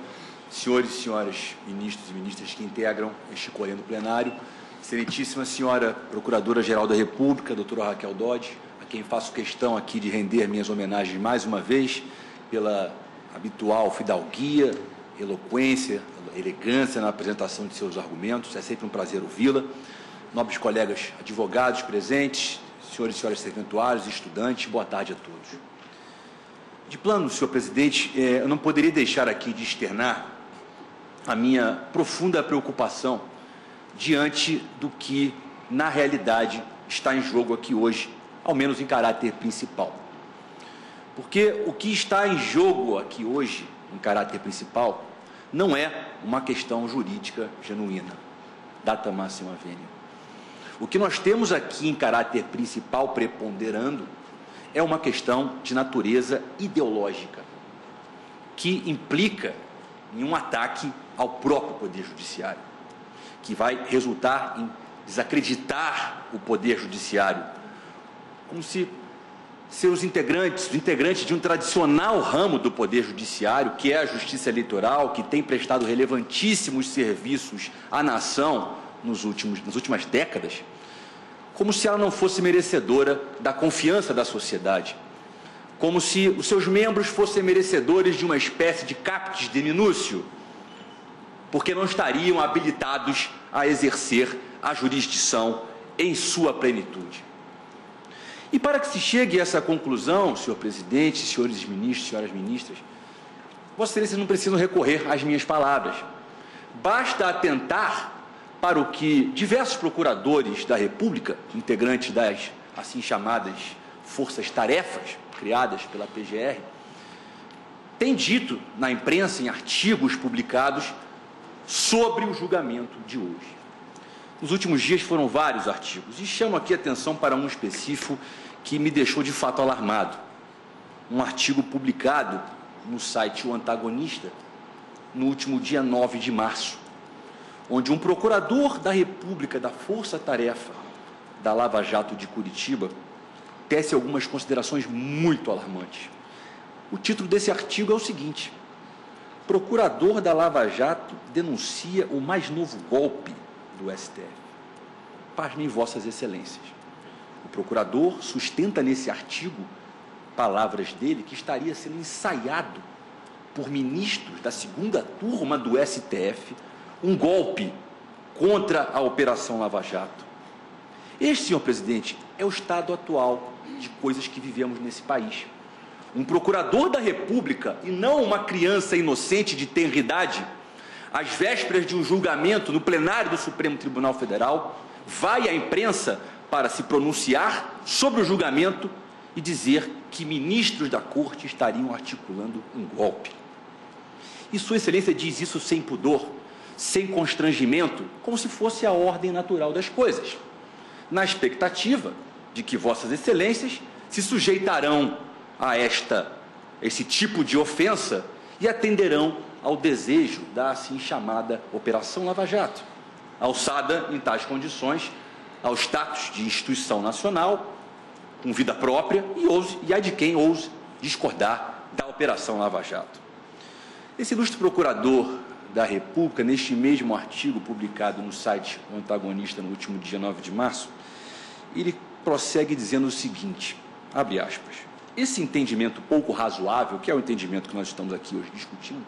senhores e senhoras ministros e ministras que integram este colendo plenário, excelentíssima senhora Procuradora-Geral da República, doutora Raquel Dodge, a quem faço questão aqui de render minhas homenagens mais uma vez pela habitual fidalguia, eloquência, elegância na apresentação de seus argumentos. É sempre um prazer ouvi-la. Nobres colegas advogados presentes, senhores e senhoras serventuários, estudantes, boa tarde a todos. De plano, senhor presidente, eu não poderia deixar aqui de externar a minha profunda preocupação diante do que, na realidade, está em jogo aqui hoje, ao menos em caráter principal. Porque o que está em jogo aqui hoje, em caráter principal, não é uma questão jurídica genuína, data máxima venia. O que nós temos aqui em caráter principal preponderando é uma questão de natureza ideológica, que implica em um ataque ao próprio Poder Judiciário, que vai resultar em desacreditar o Poder Judiciário, como se seus integrantes, os integrantes de um tradicional ramo do Poder Judiciário, que é a Justiça Eleitoral, que tem prestado relevantíssimos serviços à nação nas últimas décadas, como se ela não fosse merecedora da confiança da sociedade, como se os seus membros fossem merecedores de uma espécie de captis deminúcio, porque não estariam habilitados a exercer a jurisdição em sua plenitude. E para que se chegue a essa conclusão, senhor presidente, senhores ministros, senhoras ministras, Vossa Excelência não precisa recorrer às minhas palavras. Basta atentar para o que diversos procuradores da República, integrantes das assim chamadas forças-tarefas criadas pela PGR, têm dito na imprensa, em artigos publicados, sobre o julgamento de hoje. Nos últimos dias foram vários artigos, e chamo aqui a atenção para um específico que me deixou de fato alarmado. Um artigo publicado no site O Antagonista, no último dia 9 de março, onde um procurador da República da Força Tarefa da Lava Jato de Curitiba tece algumas considerações muito alarmantes. O título desse artigo é o seguinte: procurador da Lava Jato denuncia o mais novo golpe do STF. Pasmem Vossas Excelências. O procurador sustenta nesse artigo, palavras dele, que estaria sendo ensaiado por ministros da segunda turma do STF um golpe contra a Operação Lava Jato. Este, senhor presidente, é o estado atual de coisas que vivemos nesse país. Um procurador da República, e não uma criança inocente de tenra idade, às vésperas de um julgamento no plenário do Supremo Tribunal Federal, vai à imprensa para se pronunciar sobre o julgamento e dizer que ministros da Corte estariam articulando um golpe. E Sua Excelência diz isso sem pudor, sem constrangimento, como se fosse a ordem natural das coisas, na expectativa de que Vossas Excelências se sujeitarão a esse tipo de ofensa e atenderão ao desejo da assim chamada Operação Lava Jato, alçada em tais condições ao status de instituição nacional, com vida própria, e há de quem ouse discordar da Operação Lava Jato. Esse ilustre procurador da República, neste mesmo artigo publicado no site O Antagonista no último dia 9 de março, ele prossegue dizendo o seguinte, abre aspas: esse entendimento pouco razoável, que é o entendimento que nós estamos aqui hoje discutindo,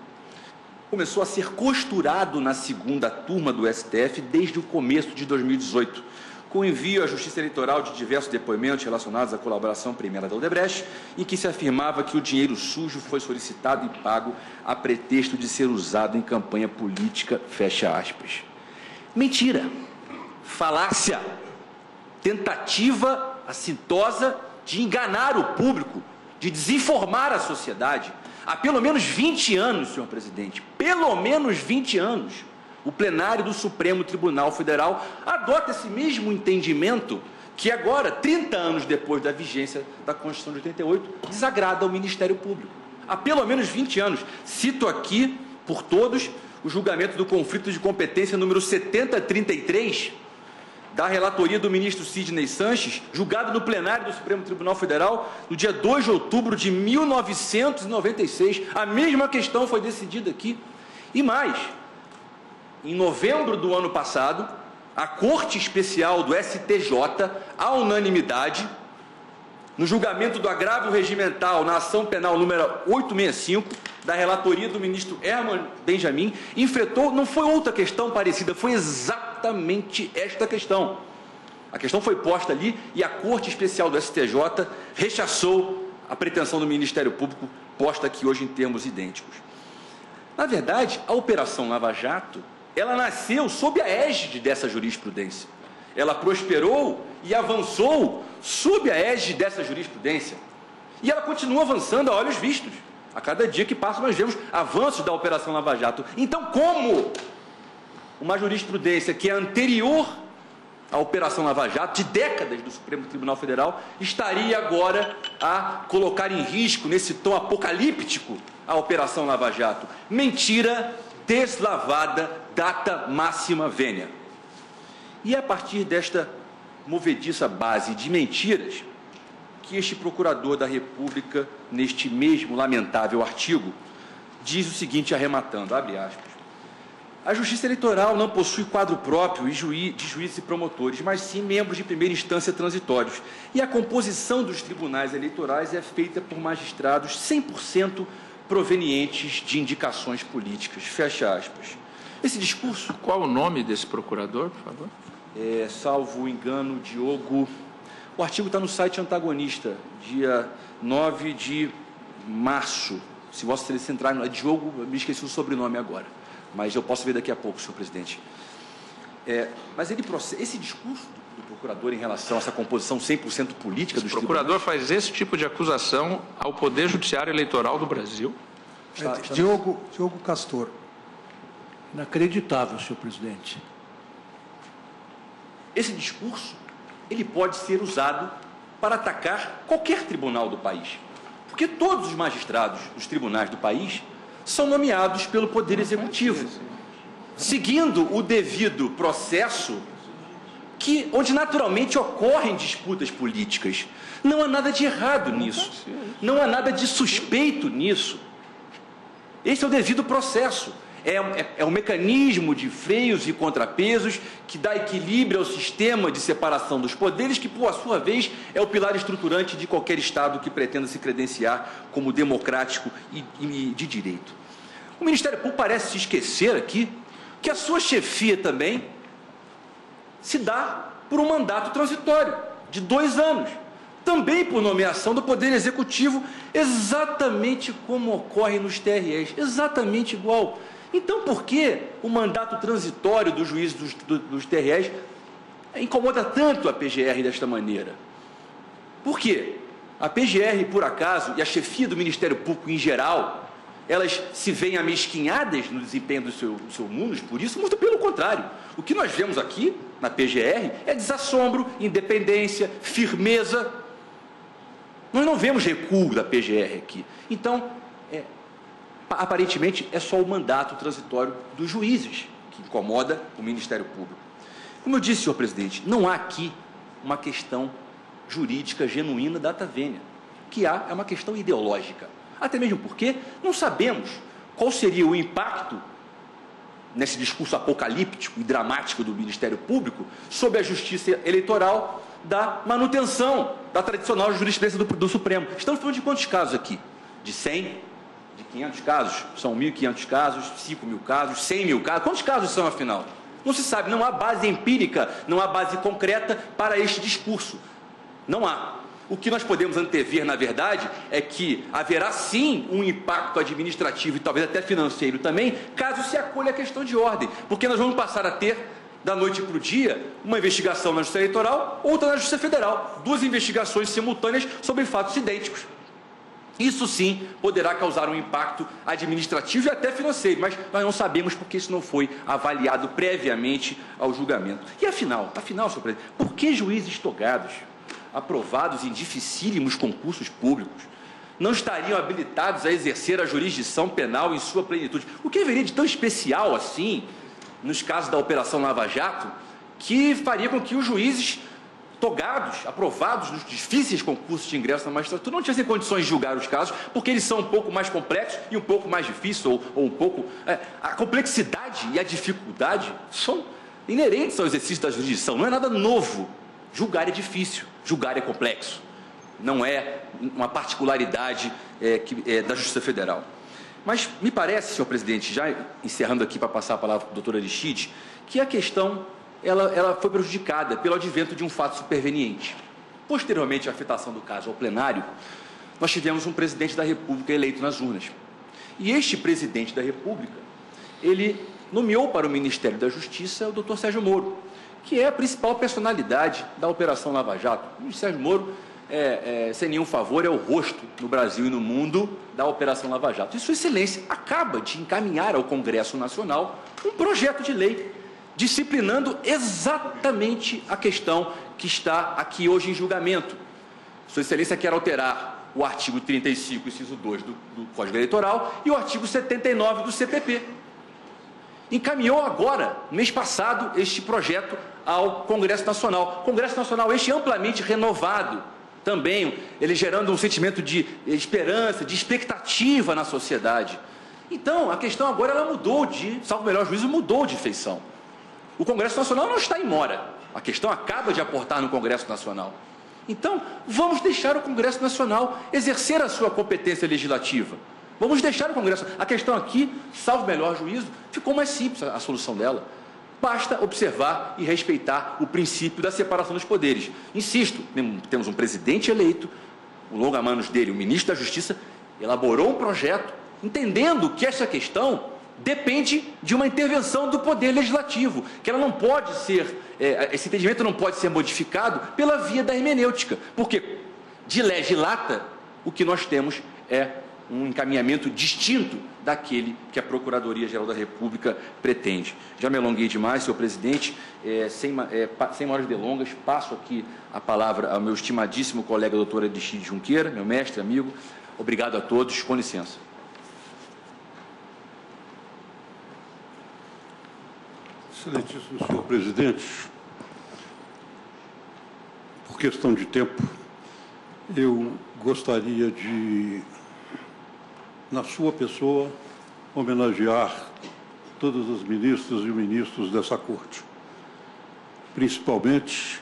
começou a ser costurado na segunda turma do STF desde o começo de 2018, com o envio à Justiça Eleitoral de diversos depoimentos relacionados à colaboração premiada da Odebrecht, em que se afirmava que o dinheiro sujo foi solicitado e pago a pretexto de ser usado em campanha política, fecha aspas. Mentira, falácia, tentativa assintosa de enganar o público, de desinformar a sociedade. Há pelo menos 20 anos, senhor presidente, pelo menos 20 anos, o plenário do Supremo Tribunal Federal adota esse mesmo entendimento que agora, 30 anos depois da vigência da Constituição de 88, desagrada ao Ministério Público. Há pelo menos 20 anos. Cito aqui, por todos, o julgamento do conflito de competência número 7033, da relatoria do ministro Sidney Sanches, julgado no plenário do Supremo Tribunal Federal, no dia 2 de outubro de 1996. A mesma questão foi decidida aqui. E mais, em novembro do ano passado, a Corte Especial do STJ, à unanimidade, no julgamento do agravo regimental na ação penal número 865, da relatoria do ministro Herman Benjamin, enfrentou, não foi outra questão parecida, foi exatamente esta questão. A questão foi posta ali e a Corte Especial do STJ rechaçou a pretensão do Ministério Público, posta aqui hoje em termos idênticos. Na verdade, a Operação Lava Jato, ela nasceu sob a égide dessa jurisprudência. Ela prosperou e avançou sob a égide dessa jurisprudência. E ela continua avançando a olhos vistos. A cada dia que passa, nós vemos avanços da Operação Lava Jato. Então, como uma jurisprudência que é anterior à Operação Lava Jato, de décadas do Supremo Tribunal Federal, estaria agora a colocar em risco, nesse tom apocalíptico, a Operação Lava Jato? Mentira deslavada, data máxima vênia. E é a partir desta movediça base de mentiras que este procurador da República, neste mesmo lamentável artigo, diz o seguinte, arrematando, abre aspas: a Justiça Eleitoral não possui quadro próprio de juízes e promotores, mas sim membros de primeira instância transitórios. E a composição dos tribunais eleitorais é feita por magistrados 100% provenientes de indicações políticas. Fecha aspas. Esse discurso...
Qual o nome desse procurador, por favor?
Salvo engano, Diogo... O artigo está no site Antagonista, dia 9 de março. Se Vossa Excelência entrar no... Diogo, me esqueci o sobrenome agora, mas eu posso ver daqui a pouco, senhor presidente. Mas esse discurso do procurador em relação a essa composição 100% política dos tribunais... O procurador
faz esse tipo de acusação ao Poder Judiciário Eleitoral do Brasil?
Diogo Castor. Inacreditável, senhor presidente.
Esse discurso, ele pode ser usado para atacar qualquer tribunal do país. Porque todos os magistrados dos tribunais do país são nomeados pelo Poder Executivo, seguindo o devido processo onde naturalmente ocorrem disputas políticas. Não há nada de errado nisso. Não há nada de suspeito nisso. Esse é o devido processo. É um mecanismo de freios e contrapesos que dá equilíbrio ao sistema de separação dos poderes, que, por sua vez, é o pilar estruturante de qualquer Estado que pretenda se credenciar como democrático e de direito. O Ministério Público parece se esquecer aqui que a sua chefia também se dá por um mandato transitório de 2 anos, também por nomeação do Poder Executivo, exatamente como ocorre nos TREs, exatamente igual. Então, por que o mandato transitório do juiz dos TREs incomoda tanto a PGR desta maneira? Por quê? A PGR, por acaso, e a chefia do Ministério Público em geral, elas se veem amesquinhadas no desempenho do seu mundo, por isso? Muito pelo contrário. O que nós vemos aqui, na PGR, é desassombro, independência, firmeza. Nós não vemos recuo da PGR aqui. Então, aparentemente, é só o mandato transitório dos juízes que incomoda o Ministério Público. Como eu disse, senhor presidente, não há aqui uma questão jurídica genuína data vênia. O que há é uma questão ideológica. Até mesmo porque não sabemos qual seria o impacto nesse discurso apocalíptico e dramático do Ministério Público sobre a justiça eleitoral da manutenção da tradicional jurisprudência do Supremo. Estamos falando de quantos casos aqui? De 100? De 500 casos? São 1.500 casos? 5.000 casos? 100.000 casos? Quantos casos são, afinal? Não se sabe, não há base empírica, não há base concreta para este discurso. Não há. O que nós podemos antever, na verdade, é que haverá sim um impacto administrativo e talvez até financeiro também, caso se acolha a questão de ordem, porque nós vamos passar a ter, da noite para o dia, uma investigação na Justiça Eleitoral, outra na Justiça Federal. 2 investigações simultâneas sobre fatos idênticos. Isso sim poderá causar um impacto administrativo e até financeiro, mas nós não sabemos porque isso não foi avaliado previamente ao julgamento. E afinal, senhor presidente, por que juízes togados, aprovados em dificílimos concursos públicos, não estariam habilitados a exercer a jurisdição penal em sua plenitude? O que haveria de tão especial assim, nos casos da Operação Lava Jato, que faria com que os juízes togados, aprovados nos difíceis concursos de ingresso na magistratura, não tivessem condições de julgar os casos, porque eles são um pouco mais complexos e um pouco mais difíceis, ou um pouco... a complexidade e a dificuldade são inerentes ao exercício da jurisdição, não é nada novo. Julgar é difícil, julgar é complexo, não é uma particularidade da Justiça Federal. Mas me parece, senhor presidente, já encerrando aqui para passar a palavra para a doutora Aristides, que a questão ela foi prejudicada pelo advento de um fato superveniente. Posteriormente à afetação do caso ao plenário, nós tivemos um presidente da República eleito nas urnas. E este presidente da República, ele nomeou para o Ministério da Justiça o doutor Sérgio Moro, que é a principal personalidade da Operação Lava Jato. O Sérgio Moro, sem nenhum favor, é o rosto no Brasil e no mundo da Operação Lava Jato. E Sua Excelência acaba de encaminhar ao Congresso Nacional um projeto de lei disciplinando exatamente a questão que está aqui hoje em julgamento. Sua Excelência quer alterar o artigo 35, inciso 2 do Código Eleitoral e o artigo 79 do CPP. Encaminhou agora, mês passado, este projeto ao Congresso Nacional. Congresso Nacional este amplamente renovado, também ele gerando um sentimento de esperança, de expectativa na sociedade. Então, a questão agora ela mudou salvo o melhor juízo, mudou de feição. O Congresso Nacional não está em mora. A questão acaba de aportar no Congresso Nacional. Então, vamos deixar o Congresso Nacional exercer a sua competência legislativa. Vamos deixar o Congresso. A questão aqui, salvo o melhor juízo, ficou mais simples a solução dela. Basta observar e respeitar o princípio da separação dos poderes. Insisto, temos um presidente eleito, o longa-manos dele, o ministro da Justiça, elaborou um projeto, entendendo que essa questão depende de uma intervenção do Poder Legislativo, que ela não pode ser, esse entendimento não pode ser modificado pela via da hermenêutica, porque de legislata o que nós temos é um encaminhamento distinto daquele que a Procuradoria-Geral da República pretende. Já me alonguei demais, senhor presidente, sem maiores delongas, passo aqui a palavra ao meu estimadíssimo colega doutor Aristides Junqueira, meu mestre, amigo. Obrigado a todos, com licença.
Excelentíssimo senhor presidente, por questão de tempo, eu gostaria de, na sua pessoa, homenagear todas as ministras e ministros dessa Corte, principalmente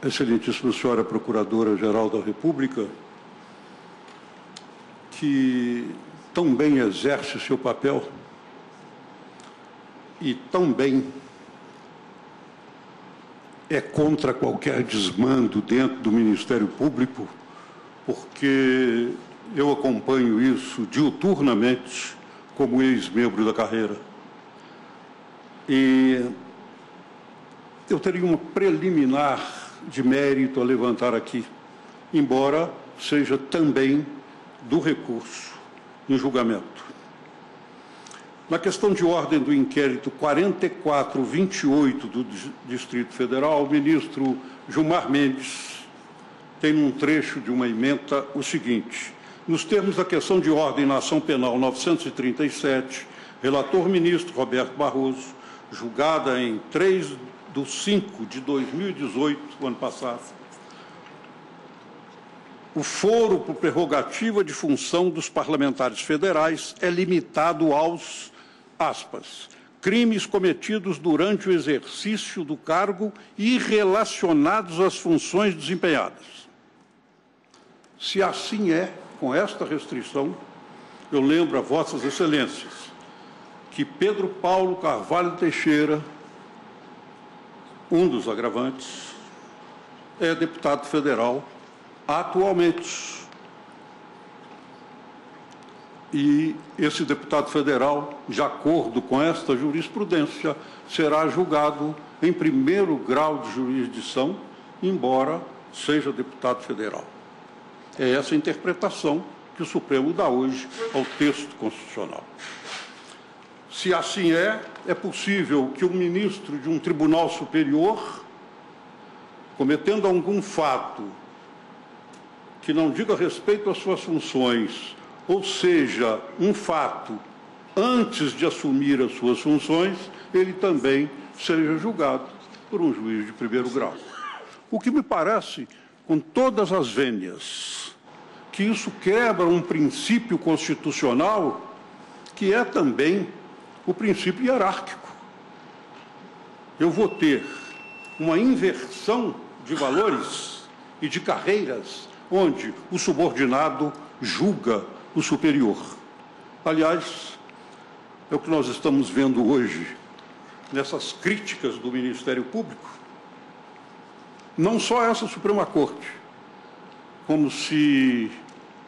a excelentíssima senhora Procuradora-Geral da República, que tão bem exerce seu papel e tão bem é contra qualquer desmando dentro do Ministério Público, porque eu acompanho isso diuturnamente como ex-membro da carreira. E eu teria uma preliminar de mérito a levantar aqui, embora seja também do recurso em julgamento. Na questão de ordem do inquérito 4428 do Distrito Federal, o ministro Gilmar Mendes tem num trecho de uma ementa o seguinte: nos termos da questão de ordem na ação penal 937, relator ministro Roberto Barroso, julgada em 3/5/2018, o ano passado, o foro por prerrogativa de função dos parlamentares federais é limitado aos, aspas, crimes cometidos durante o exercício do cargo e relacionados às funções desempenhadas. Se assim é, com esta restrição, eu lembro a vossas excelências que Pedro Paulo Carvalho Teixeira um dos agravantes, é deputado federal atualmente. E esse deputado federal, de acordo com esta jurisprudência, será julgado em primeiro grau de jurisdição, embora seja deputado federal. É essa a interpretação que o Supremo dá hoje ao texto constitucional. Se assim é possível que um ministro de um tribunal superior, cometendo algum fato que não diga respeito às suas funções, ou seja, um fato antes de assumir as suas funções, ele também seja julgado por um juiz de primeiro grau. O que me parece, com todas as vênias, que isso quebra um princípio constitucional que é também o princípio hierárquico. Eu vou ter uma inversão de valores e de carreiras onde o subordinado julga o superior. Aliás, é o que nós estamos vendo hoje nessas críticas do Ministério Público. Não só essa Suprema Corte, como se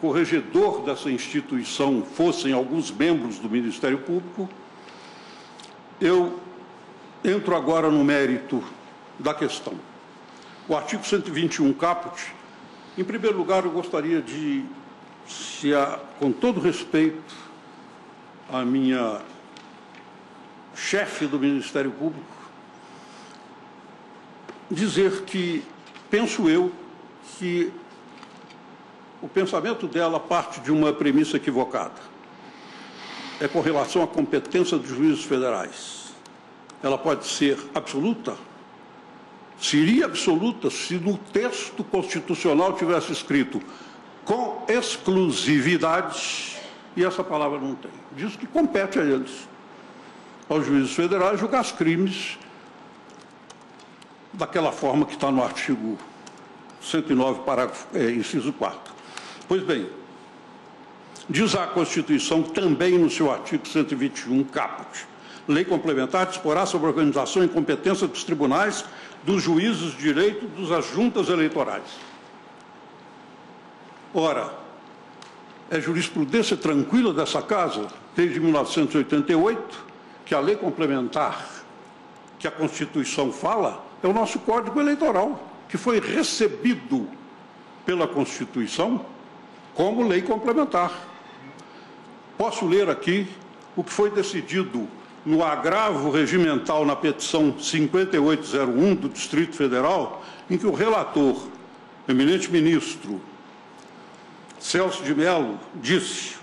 corregedor dessa instituição fossem alguns membros do Ministério Público. Eu entro agora no mérito da questão. O artigo 121 caput, em primeiro lugar, eu gostaria de, com todo respeito à minha chefe do Ministério Público, dizer que, penso eu, que o pensamento dela parte de uma premissa equivocada. É com relação à competência dos juízes federais. Ela pode ser absoluta? Seria absoluta se no texto constitucional tivesse escrito com exclusividade, e essa palavra não tem. Diz que compete a eles, aos juízes federais, julgar os crimes daquela forma que está no artigo 109, inciso 4. Pois bem, diz a Constituição também no seu artigo 121, caput, lei complementar disporá sobre a organização e competência dos tribunais, dos juízes de direito, das juntas eleitorais. Ora, é jurisprudência tranquila dessa casa, desde 1988, que a lei complementar que a Constituição fala é o nosso Código Eleitoral, que foi recebido pela Constituição como lei complementar. Posso ler aqui o que foi decidido no agravo regimental na petição 5801 do Distrito Federal, em que o relator, eminente ministro Celso de Mello, disse,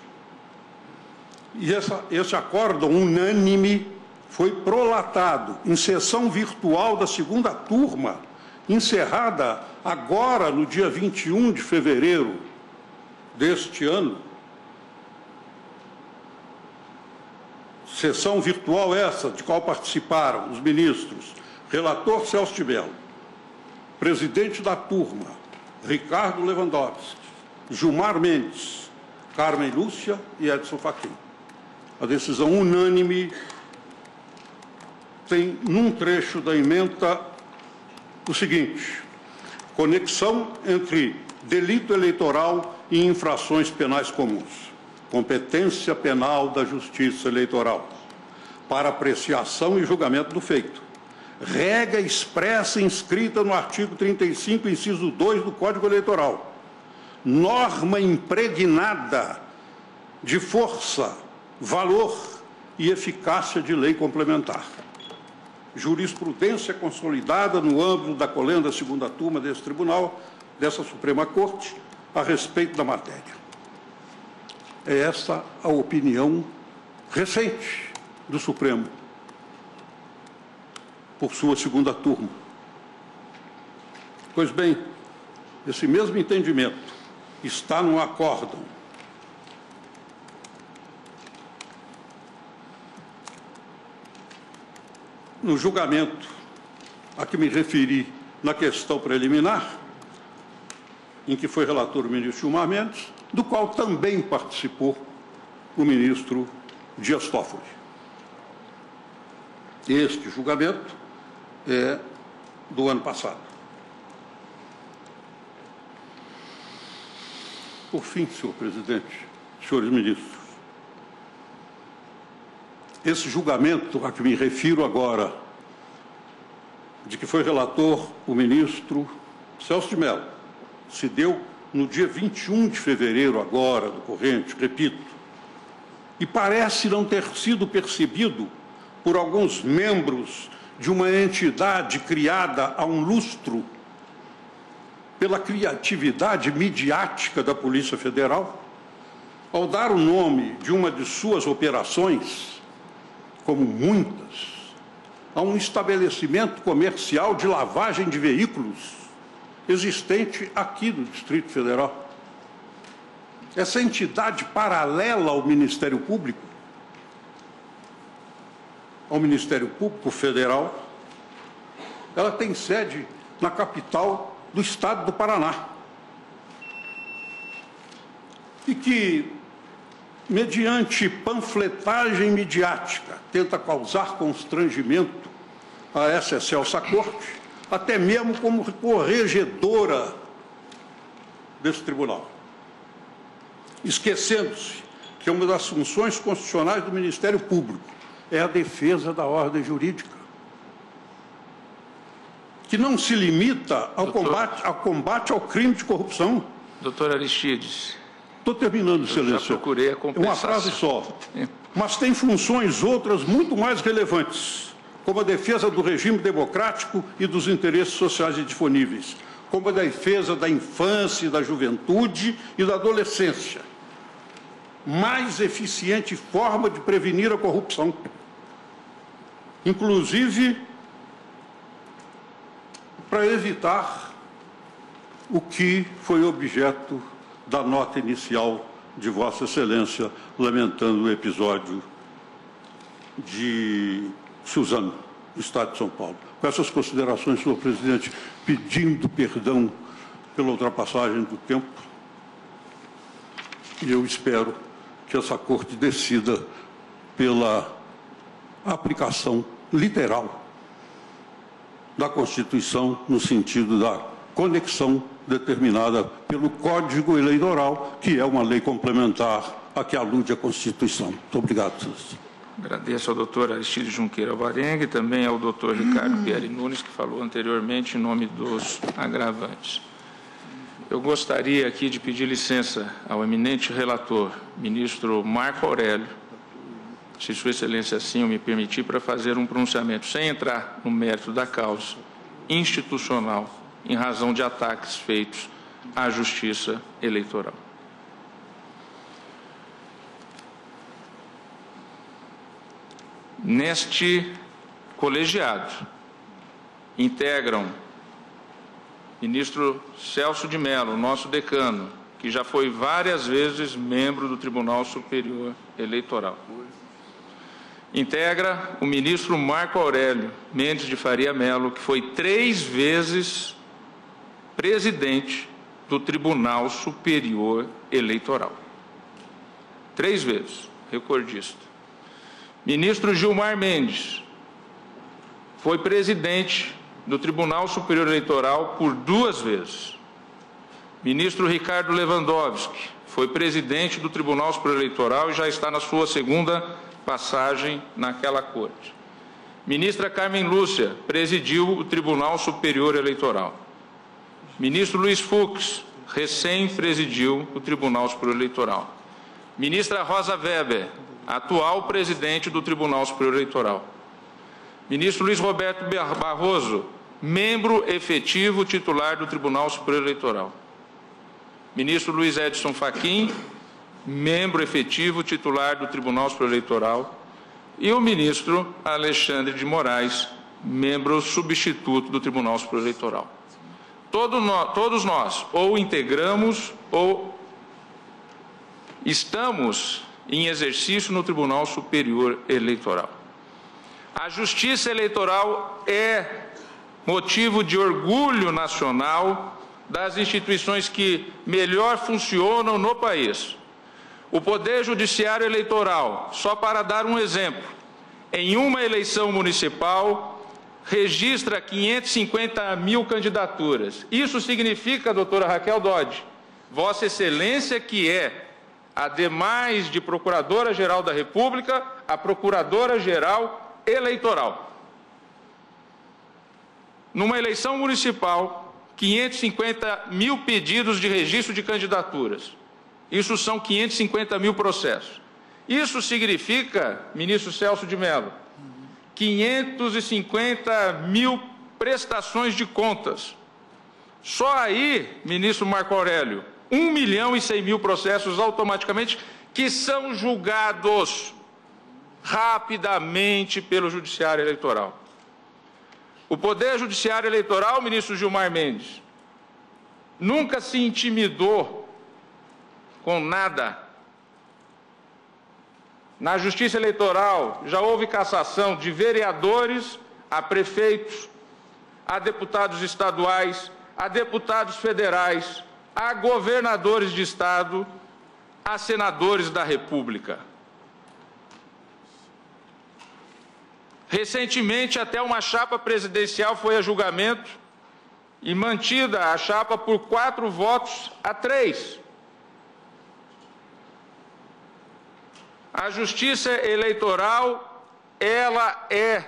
e esse acórdão unânime foi prolatado em sessão virtual da segunda turma, encerrada agora no dia 21 de fevereiro deste ano. Sessão virtual essa, de qual participaram os ministros, relator Celso de Mello, presidente da turma, Ricardo Lewandowski, Gilmar Mendes, Carmen Lúcia e Edson Fachin. A decisão unânime tem, num trecho da ementa, o seguinte: conexão entre delito eleitoral e infrações penais comuns. Competência penal da Justiça Eleitoral para apreciação e julgamento do feito. Regra expressa inscrita no artigo 35, inciso 2 do Código Eleitoral. Norma impregnada de força, valor e eficácia de lei complementar. Jurisprudência consolidada no âmbito da colenda da segunda turma desse tribunal, dessa Suprema Corte, a respeito da matéria. É essa a opinião recente do Supremo, por sua segunda turma. Pois bem, esse mesmo entendimento está no acórdão no julgamento a que me referi na questão preliminar, em que foi relator o ministro Gilmar Mendes, do qual também participou o ministro Dias Toffoli. Este julgamento é do ano passado. Por fim, senhor presidente, senhores ministros, esse julgamento a que me refiro agora, de que foi relator o ministro Celso de Mello, se deu no dia 21 de fevereiro agora, do corrente, repito, e parece não ter sido percebido por alguns membros de uma entidade criada há um lustro pela criatividade midiática da Polícia Federal, ao dar o nome de uma de suas operações, como muitas, a um estabelecimento comercial de lavagem de veículos existente aqui no Distrito Federal. Essa entidade paralela ao Ministério Público Federal, ela tem sede na capital do estado do Paraná. E que, mediante panfletagem midiática, tenta causar constrangimento a essa excelsa corte, até mesmo como corregedora desse tribunal, esquecendo-se que uma das funções constitucionais do Ministério Público é a defesa da ordem jurídica, que não se limita ao combate ao crime de corrupção.
Doutor Aristides.
Estou terminando, excelência.
Já procurei a compensação.
Uma frase só. Mas tem funções outras muito mais relevantes, como a defesa do regime democrático e dos interesses sociais indisponíveis, como a defesa da infância, da juventude e da adolescência. Mais eficiente forma de prevenir a corrupção. Inclusive, para evitar o que foi objeto da nota inicial de Vossa Excelência, lamentando o episódio de Suzano, do Estado de São Paulo. Com essas considerações, senhor presidente, pedindo perdão pela ultrapassagem do tempo, e eu espero que essa Corte decida pela aplicação literal da Constituição no sentido da conexão determinada pelo Código Eleitoral, que é uma lei complementar a que alude a Constituição. Muito obrigado, senhor.
Agradeço ao doutor Aristides Junqueira Alvarenga e também ao doutor Ricardo Pierre Nunes, que falou anteriormente em nome dos agravantes. Eu gostaria aqui de pedir licença ao eminente relator, ministro Marco Aurélio, se Sua Excelência assim o me permitir, para fazer um pronunciamento, sem entrar no mérito da causa institucional, em razão de ataques feitos à Justiça Eleitoral. Neste colegiado integram ministro Celso de Mello, nosso decano, que já foi várias vezes membro do Tribunal Superior Eleitoral. Integra o ministro Marco Aurélio Mendes de Faria Mello, que foi 3 vezes presidente do Tribunal Superior Eleitoral. 3 vezes, recordista. Ministro Gilmar Mendes foi presidente do Tribunal Superior Eleitoral por 2 vezes. Ministro Ricardo Lewandowski foi presidente do Tribunal Superior Eleitoral e já está na sua 2ª passagem naquela corte. Ministra Carmen Lúcia presidiu o Tribunal Superior Eleitoral. Ministro Luiz Fux recém-presidiu o Tribunal Superior Eleitoral. Ministra Rosa Weber, atual presidente do Tribunal Superior Eleitoral. Ministro Luiz Roberto Barroso, membro efetivo titular do Tribunal Superior Eleitoral. Ministro Luiz Edson Fachin, membro efetivo titular do Tribunal Superior Eleitoral. E o ministro Alexandre de Moraes, membro substituto do Tribunal Superior Eleitoral. Todos nós ou integramos ou estamos em exercício no Tribunal Superior Eleitoral. A Justiça Eleitoral é motivo de orgulho nacional das instituições que melhor funcionam no país. O Poder Judiciário Eleitoral, só para dar um exemplo, em uma eleição municipal, registra 550 mil candidaturas. Isso significa, doutora Raquel Dodge, Vossa Excelência, que é, ademais de Procuradora-Geral da República, a Procuradora-Geral Eleitoral. Numa eleição municipal, 550 mil pedidos de registro de candidaturas. Isso são 550 mil processos. Isso significa, ministro Celso de Mello, 550 mil prestações de contas. Só aí, ministro Marco Aurélio, 1.100.000 processos automaticamente que são julgados rapidamente pelo Judiciário Eleitoral. O Poder Judiciário Eleitoral, ministro Gilmar Mendes, nunca se intimidou com nada. Na Justiça Eleitoral já houve cassação de vereadores a prefeitos, a deputados estaduais, a deputados federais, a governadores de estado, a senadores da República. Recentemente, até uma chapa presidencial foi a julgamento e mantida a chapa por 4 votos a 3. A Justiça Eleitoral, ela é,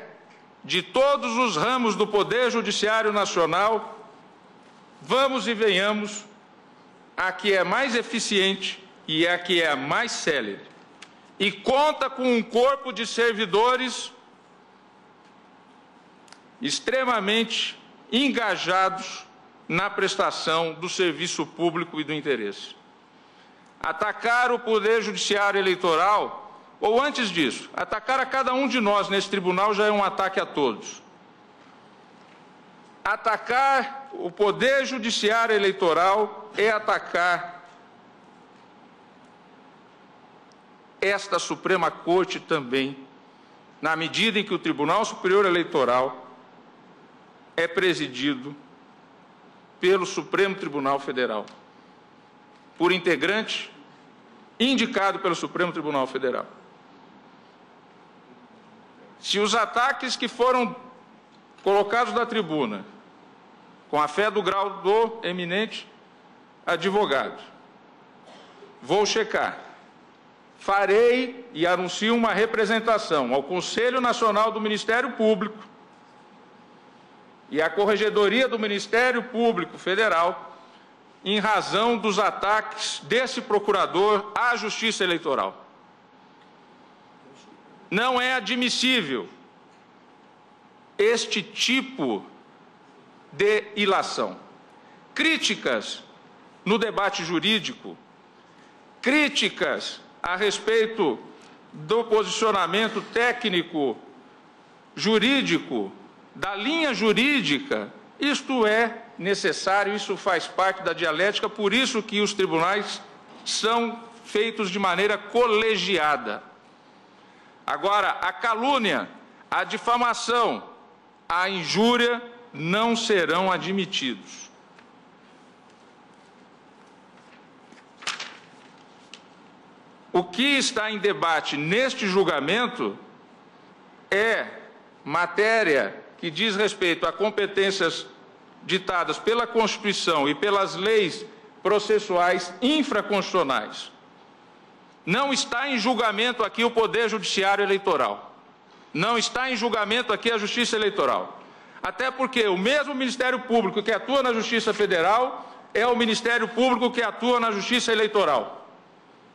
de todos os ramos do Poder Judiciário Nacional, vamos e venhamos, a que é mais eficiente e a que é mais célere. E conta com um corpo de servidores extremamente engajados na prestação do serviço público e do interesse. Atacar o Poder Judiciário Eleitoral, ou antes disso, atacar a cada um de nós nesse tribunal já é um ataque a todos. Atacar o Poder Judiciário Eleitoral é atacar esta Suprema Corte também, na medida em que o Tribunal Superior Eleitoral é presidido pelo Supremo Tribunal Federal, por integrante indicado pelo Supremo Tribunal Federal. Se os ataques que foram colocados na tribuna, com a fé do grau do eminente advogado, vou checar, farei e anuncio uma representação ao Conselho Nacional do Ministério Público e à Corregedoria do Ministério Público Federal, em razão dos ataques desse procurador à Justiça Eleitoral. Não é admissível este tipo de ilação. Críticas no debate jurídico, críticas a respeito do posicionamento técnico jurídico, da linha jurídica, isto é necessário, isso faz parte da dialética, por isso que os tribunais são feitos de maneira colegiada. Agora, a calúnia, a difamação, a injúria não serão admitidos. O que está em debate neste julgamento é matéria que diz respeito a competências ditadas pela Constituição e pelas leis processuais infraconstitucionais. Não está em julgamento aqui o Poder Judiciário Eleitoral. Não está em julgamento aqui a Justiça Eleitoral. Até porque o mesmo Ministério Público que atua na Justiça Federal é o Ministério Público que atua na Justiça Eleitoral,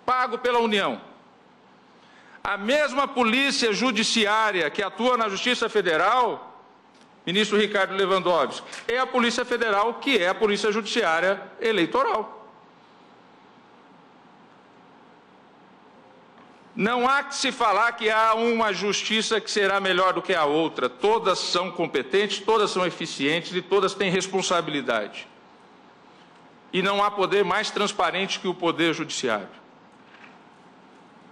pago pela União. A mesma Polícia Judiciária que atua na Justiça Federal, ministro Ricardo Lewandowski, é a Polícia Federal que é a Polícia Judiciária Eleitoral. Não há que se falar que há uma justiça que será melhor do que a outra. Todas são competentes, todas são eficientes e todas têm responsabilidade. E não há poder mais transparente que o Poder Judiciário.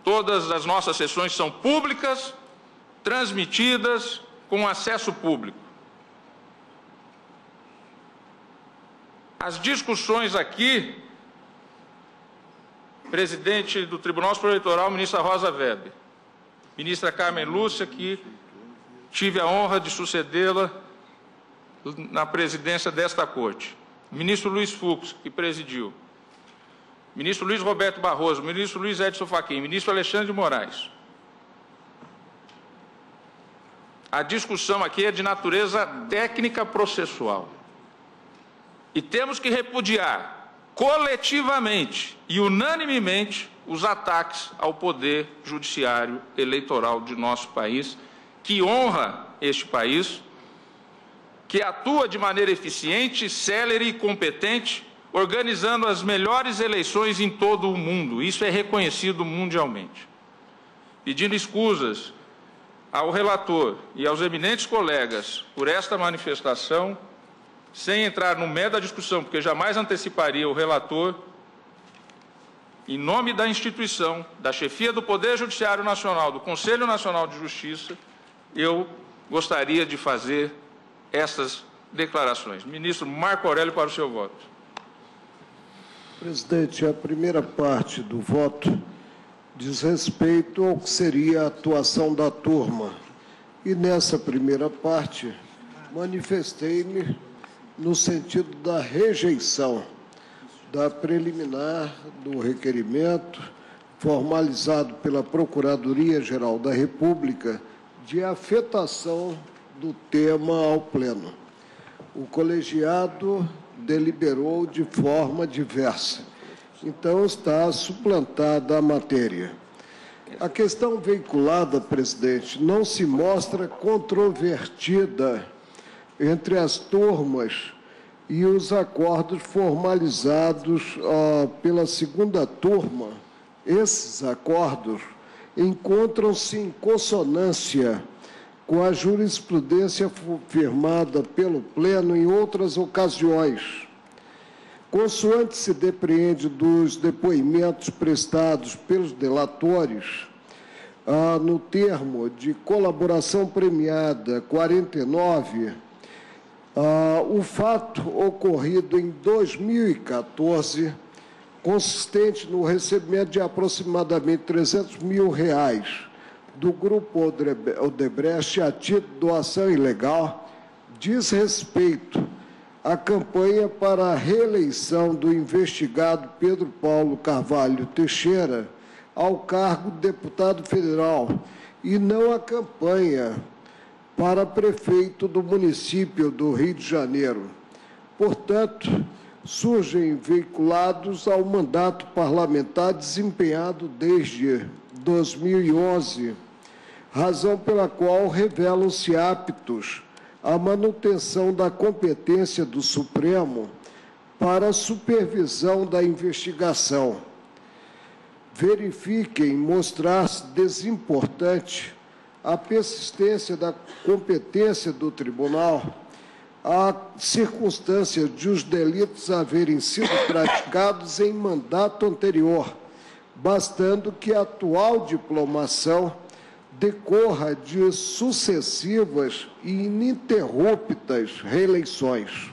Todas as nossas sessões são públicas, transmitidas com acesso público. As discussões aqui, presidente do Tribunal Superior Eleitoral, ministra Rosa Weber, ministra Carmen Lúcia, que tive a honra de sucedê-la na presidência desta Corte. Ministro Luiz Fux, que presidiu. Ministro Luiz Roberto Barroso, ministro Luiz Edson Fachin, ministro Alexandre de Moraes. A discussão aqui é de natureza técnica processual. E temos que repudiar coletivamente e unanimemente os ataques ao poder judiciário eleitoral de nosso país, que honra este país, que atua de maneira eficiente, célere e competente, organizando as melhores eleições em todo o mundo. Isso é reconhecido mundialmente. Pedindo escusas ao relator e aos eminentes colegas por esta manifestação, sem entrar no mérito da discussão, porque jamais anteciparia o relator, em nome da instituição, da chefia do Poder Judiciário Nacional, do Conselho Nacional de Justiça, eu gostaria de fazer essas declarações. Ministro Marco Aurélio, para o seu voto.
Presidente, a primeira parte do voto diz respeito ao que seria a atuação da turma. E nessa primeira parte, manifestei-me no sentido da rejeição da preliminar do requerimento formalizado pela Procuradoria-Geral da República de afetação do tema ao pleno. O colegiado deliberou de forma diversa. Então, está suplantada a matéria. A questão veiculada, presidente, não se mostra controvertida entre as turmas e os acordos formalizados pela segunda turma. Esses acordos encontram-se em consonância com a jurisprudência firmada pelo Pleno em outras ocasiões. Consoante se depreende dos depoimentos prestados pelos delatores, no termo de colaboração premiada 49, o fato ocorrido em 2014, consistente no recebimento de aproximadamente R$300 mil do Grupo Odebrecht a título de doação ilegal, diz respeito à campanha para a reeleição do investigado Pedro Paulo Carvalho Teixeira ao cargo de deputado federal e não à campanha para prefeito do município do Rio de Janeiro. Portanto, surgem vinculados ao mandato parlamentar desempenhado desde 2011, razão pela qual revelam-se aptos à manutenção da competência do Supremo para a supervisão da investigação. Verifiquem mostrar-se desimportante a persistência da competência do tribunal, a circunstância de os delitos haverem sido praticados em mandato anterior, bastando que a atual diplomação decorra de sucessivas e ininterruptas reeleições.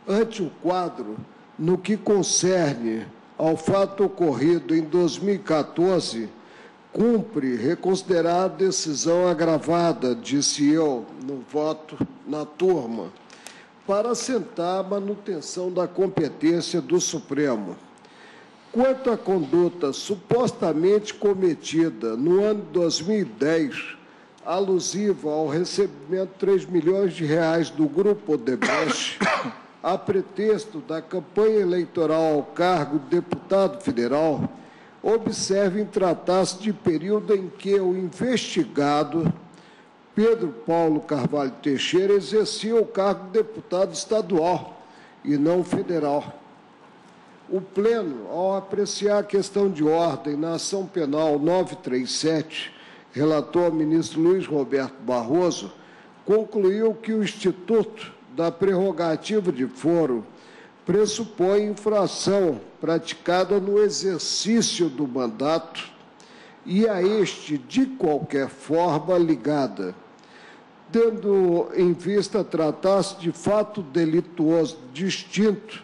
Ante o quadro, no que concerne ao fato ocorrido em 2014, cumpre reconsiderar a decisão agravada, disse eu, no voto na turma, para assentar a manutenção da competência do Supremo. Quanto à conduta supostamente cometida no ano de 2010, alusiva ao recebimento de 3 milhões de reais do Grupo Odebrecht, a pretexto da campanha eleitoral ao cargo de deputado federal, observem tratar-se de período em que o investigado Pedro Paulo Carvalho Teixeira exercia o cargo de deputado estadual e não federal. O Pleno, ao apreciar a questão de ordem na ação penal 937, relator ministro Luiz Roberto Barroso, concluiu que o Instituto da Prerrogativa de Foro pressupõe infração praticada no exercício do mandato e a este, de qualquer forma, ligada, tendo em vista tratar-se de fato delituoso distinto,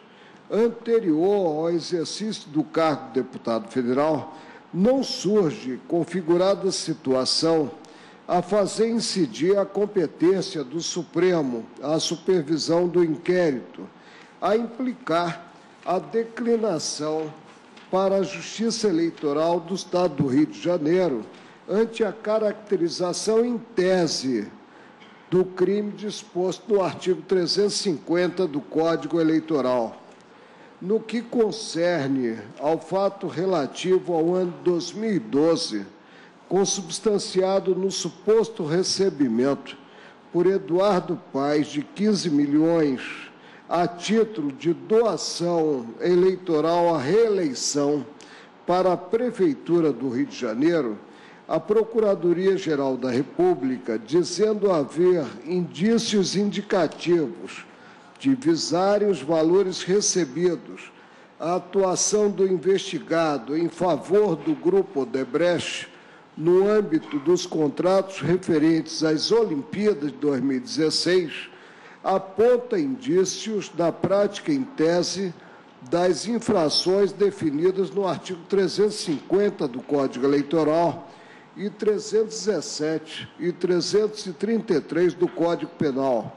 anterior ao exercício do cargo de deputado federal, não surge configurada situação a fazer incidir a competência do Supremo à supervisão do inquérito, a implicar a declinação para a Justiça Eleitoral do Estado do Rio de Janeiro ante a caracterização em tese do crime disposto no artigo 350 do Código Eleitoral. No que concerne ao fato relativo ao ano 2012, consubstanciado no suposto recebimento por Eduardo Paes de 15 milhões a título de doação eleitoral à reeleição para a Prefeitura do Rio de Janeiro, a Procuradoria-Geral da República, dizendo haver indícios indicativos de visarem os valores recebidos, a atuação do investigado em favor do Grupo Odebrecht no âmbito dos contratos referentes às Olimpíadas de 2016, aponta indícios da prática em tese das infrações definidas no artigo 350 do Código Eleitoral e 317 e 333 do Código Penal.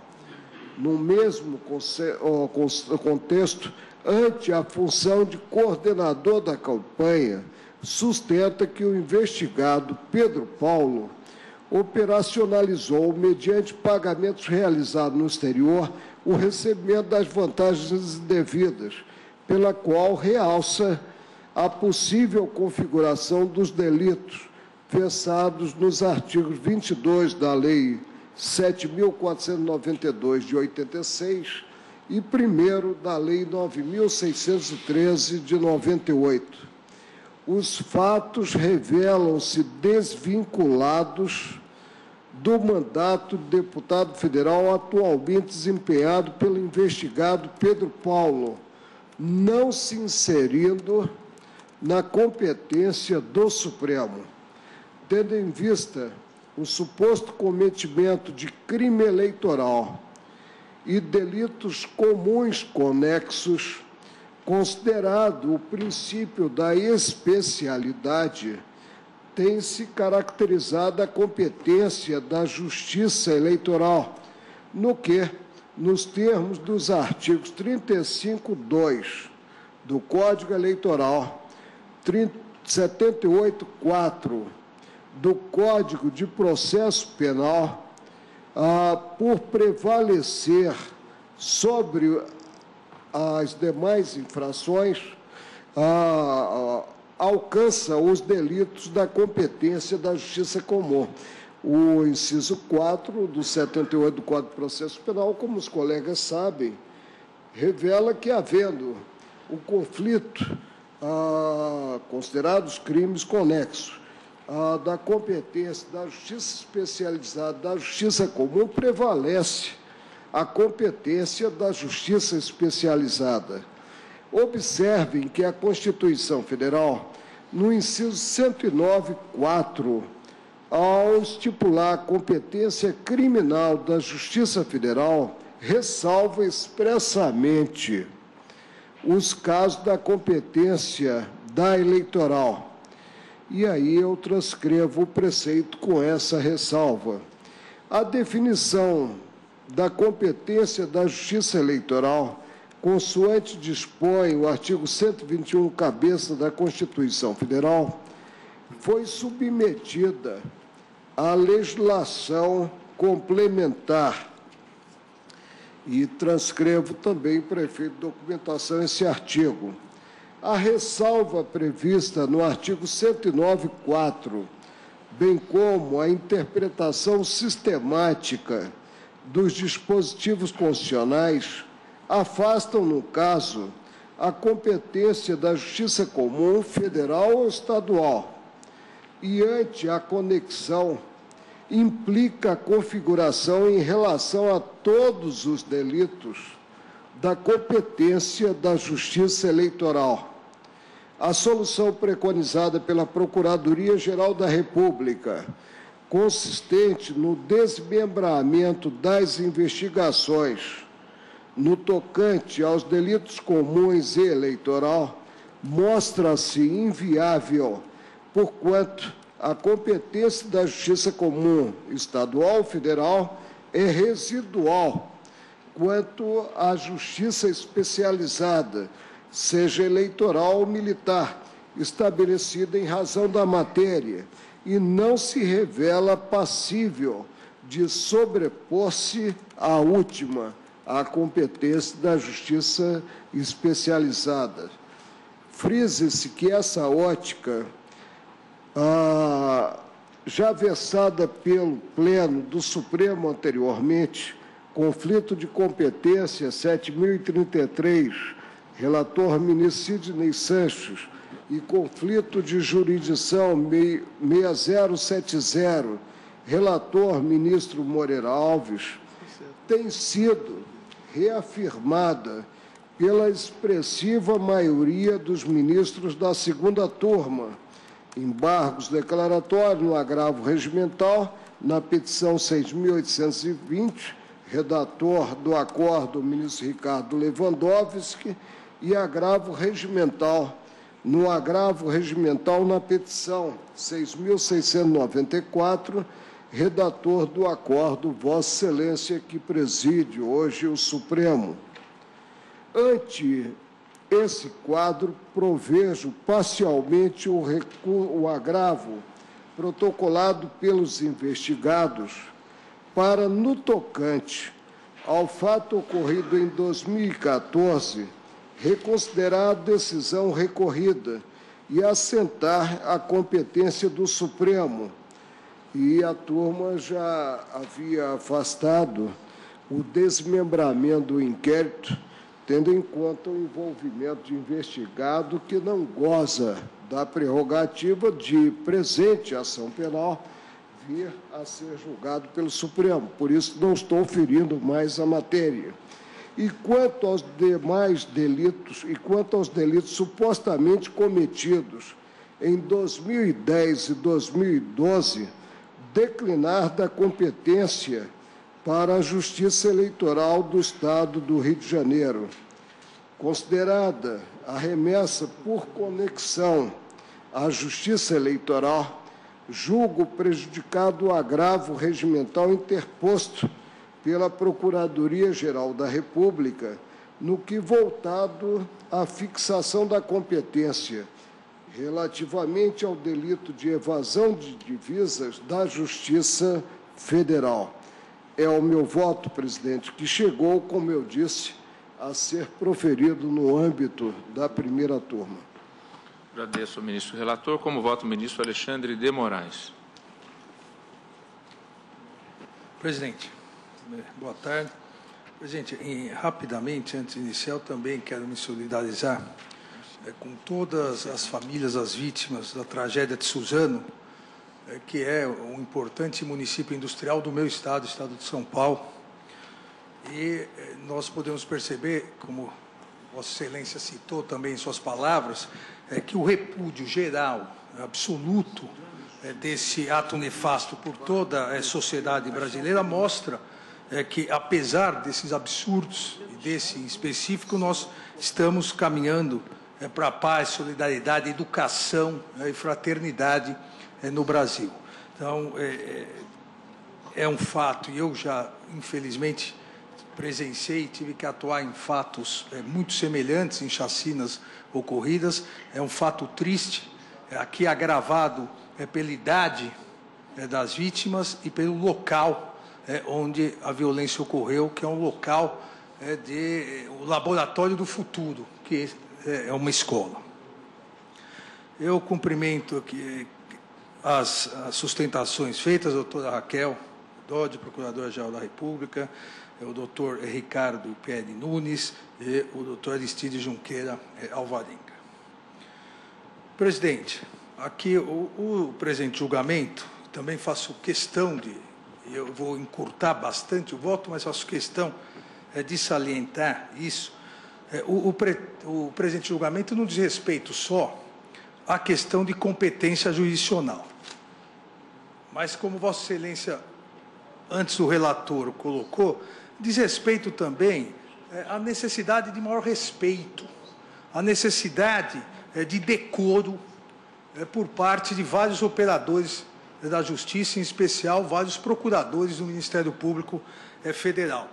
No mesmo contexto, ante a função de coordenador da campanha, sustenta que o investigado Pedro Paulo operacionalizou, mediante pagamentos realizados no exterior, o recebimento das vantagens indevidas, pela qual realça a possível configuração dos delitos versados nos artigos 22 da Lei 7.492, de 86, e 1º da Lei 9.613, de 98. Os fatos revelam-se desvinculados do mandato de deputado federal atualmente desempenhado pelo investigado Pedro Paulo, não se inserindo na competência do Supremo. Tendo em vista o suposto cometimento de crime eleitoral e delitos comuns conexos, considerado o princípio da especialidade, tem-se caracterizado a competência da Justiça Eleitoral, no que, nos termos dos artigos 35.2 do Código Eleitoral, 78.4 do Código de Processo Penal, por prevalecer sobre as demais infrações, alcança os delitos da competência da Justiça Comum. O inciso 4 do 78 do Código de Processo Penal, como os colegas sabem, revela que, havendo o conflito, considerados crimes conexos, da competência da Justiça Especializada, da Justiça Comum, prevalece a competência da Justiça Especializada. Observem que a Constituição Federal, no inciso 109.4, ao estipular a competência criminal da Justiça Federal, ressalva expressamente os casos da competência da eleitoral. E aí eu transcrevo o preceito com essa ressalva. A definição da competência da Justiça Eleitoral, consoante dispõe o artigo 121, cabeça da Constituição Federal, foi submetida à legislação complementar. E transcrevo também, prefeito de documentação, esse artigo. A ressalva prevista no artigo 109.4, bem como a interpretação sistemática dos dispositivos constitucionais, afastam, no caso, a competência da Justiça Comum federal ou estadual, e, ante a conexão, implica a configuração em relação a todos os delitos da competência da Justiça Eleitoral. A solução preconizada pela Procuradoria-Geral da República, consistente no desmembramento das investigações no tocante aos delitos comuns e eleitoral, mostra-se inviável, porquanto a competência da Justiça Comum Estadual ou Federal é residual quanto à Justiça Especializada, seja eleitoral ou militar, estabelecida em razão da matéria, e não se revela passível de sobrepor-se à última, à competência da Justiça Especializada. Frisa-se que essa ótica, já versada pelo Pleno do Supremo anteriormente, conflito de competência 7.033, relator ministro Sidney Sanches, e conflito de jurisdição 6070, relator ministro Moreira Alves, tem sido reafirmada pela expressiva maioria dos ministros da segunda turma, embargos declaratórios no agravo regimental, na petição 6.820, redator do acordo, o ministro Ricardo Lewandowski, e agravo regimental, no agravo regimental na petição 6.694, redator do acordo, Vossa Excelência, que preside hoje o Supremo. Ante esse quadro, provejo parcialmente o agravo protocolado pelos investigados para, no tocante ao fato ocorrido em 2014, reconsiderar a decisão recorrida e assentar a competência do Supremo. E a turma já havia afastado o desmembramento do inquérito, tendo em conta o envolvimento de investigado que não goza da prerrogativa de, presente ação penal, vir a ser julgado pelo Supremo. Por isso, não estou ferindo mais a matéria. E quanto aos demais delitos, supostamente cometidos em 2010 e 2012, declinar da competência para a Justiça Eleitoral do Estado do Rio de Janeiro. Considerada a remessa por conexão à Justiça Eleitoral, julgo prejudicado o agravo regimental interposto pela Procuradoria-Geral da República, no que voltado à fixação da competência relativamente ao delito de evasão de divisas da Justiça Federal. É o meu voto, presidente, que chegou, como eu disse, a ser proferido no âmbito da primeira turma.
Agradeço ao ministro relator. Como voto, o ministro Alexandre de Moraes.
Presidente, boa tarde. Presidente, rapidamente, antes de iniciar, eu também quero me solidarizar com todas as famílias, as vítimas da tragédia de Suzano, que é um importante município industrial do meu estado, o estado de São Paulo. E nós podemos perceber, como Vossa Excelência citou também em suas palavras, que o repúdio geral, absoluto, desse ato nefasto por toda a sociedade brasileira mostra que, apesar desses absurdos e desse em específico, nós estamos caminhando para a paz, solidariedade, educação e fraternidade no Brasil. Então, é um fato, e eu já, infelizmente, presenciei, tive que atuar em fatos muito semelhantes, em chacinas ocorridas. É um fato triste, aqui agravado pela idade das vítimas e pelo local onde a violência ocorreu, que é um local o laboratório do futuro, que é uma escola. Eu cumprimento aqui as sustentações feitas, a doutora Raquel Dodge, Procuradora-Geral da República, o doutor Ricardo Pierre Nunes e o doutor Aristide Junqueira Alvarenga. Presidente, aqui o presente julgamento, também faço questão de, eu vou encurtar bastante o voto, mas faço questão de salientar isso. O presente julgamento não diz respeito só à questão de competência jurisdicional, mas, como Vossa Excelência, antes o relator colocou, diz respeito também à necessidade de maior respeito, à necessidade de decoro
por parte de vários operadores da Justiça, em especial vários procuradores do Ministério Público Federal,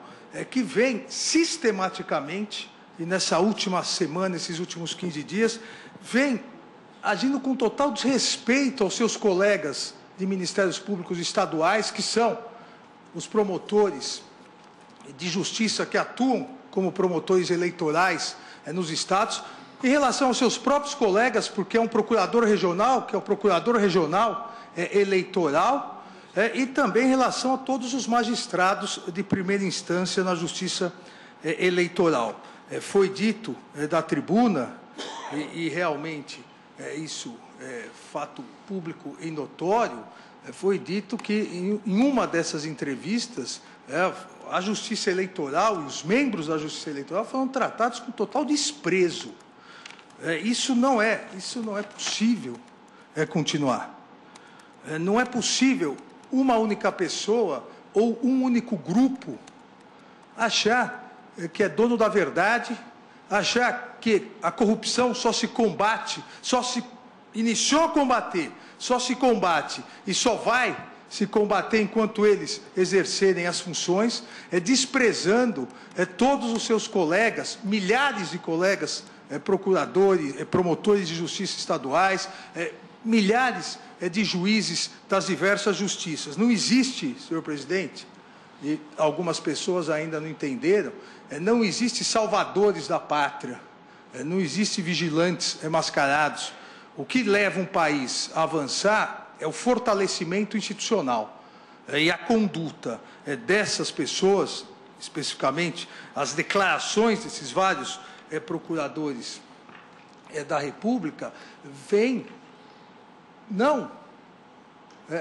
que vem sistematicamente, e nessa última semana, esses últimos 15 dias, vem agindo com total desrespeito aos seus colegas de Ministérios Públicos estaduais, que são os promotores de justiça que atuam como promotores eleitorais nos estados, em relação aos seus próprios colegas, porque é um procurador regional, que é o procurador regional eleitoral, e também em relação a todos os magistrados de primeira instância na justiça eleitoral. Foi dito da tribuna, e realmente isso é fato público e notório, foi dito que em uma dessas entrevistas a Justiça Eleitoral e os membros da Justiça Eleitoral foram tratados com total desprezo. Isso não é possível continuar. Não é possível uma única pessoa ou um único grupo achar que é dono da verdade, achar que a corrupção só se combate, só se iniciou a combater, só se combate e só vai se combater enquanto eles exercerem as funções, desprezando todos os seus colegas, milhares de colegas, procuradores, promotores de justiça estaduais, milhares de juízes das diversas justiças. Não existe, senhor presidente, e algumas pessoas ainda não entenderam, não existe salvadores da pátria, não existe vigilantes mascarados. O que leva um país a avançar é o fortalecimento institucional e a conduta dessas pessoas, especificamente as declarações desses vários procuradores da República, vêm não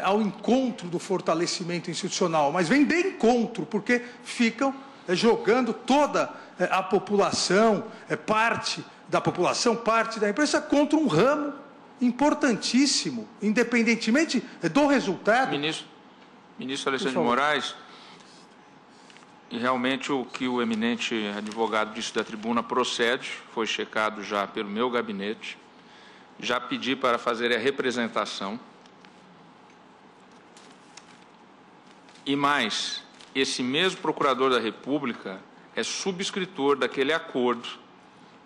ao encontro do fortalecimento institucional, mas vêm de encontro, porque ficam jogando toda a população, parte da população, parte da imprensa, contra um ramo importantíssimo, independentemente do resultado.
Ministro Alexandre de Moraes, e realmente o que o eminente advogado disse da tribuna procede, foi checado já pelo meu gabinete, já pedi para fazer a representação. E mais, esse mesmo procurador da República é subscritor daquele acordo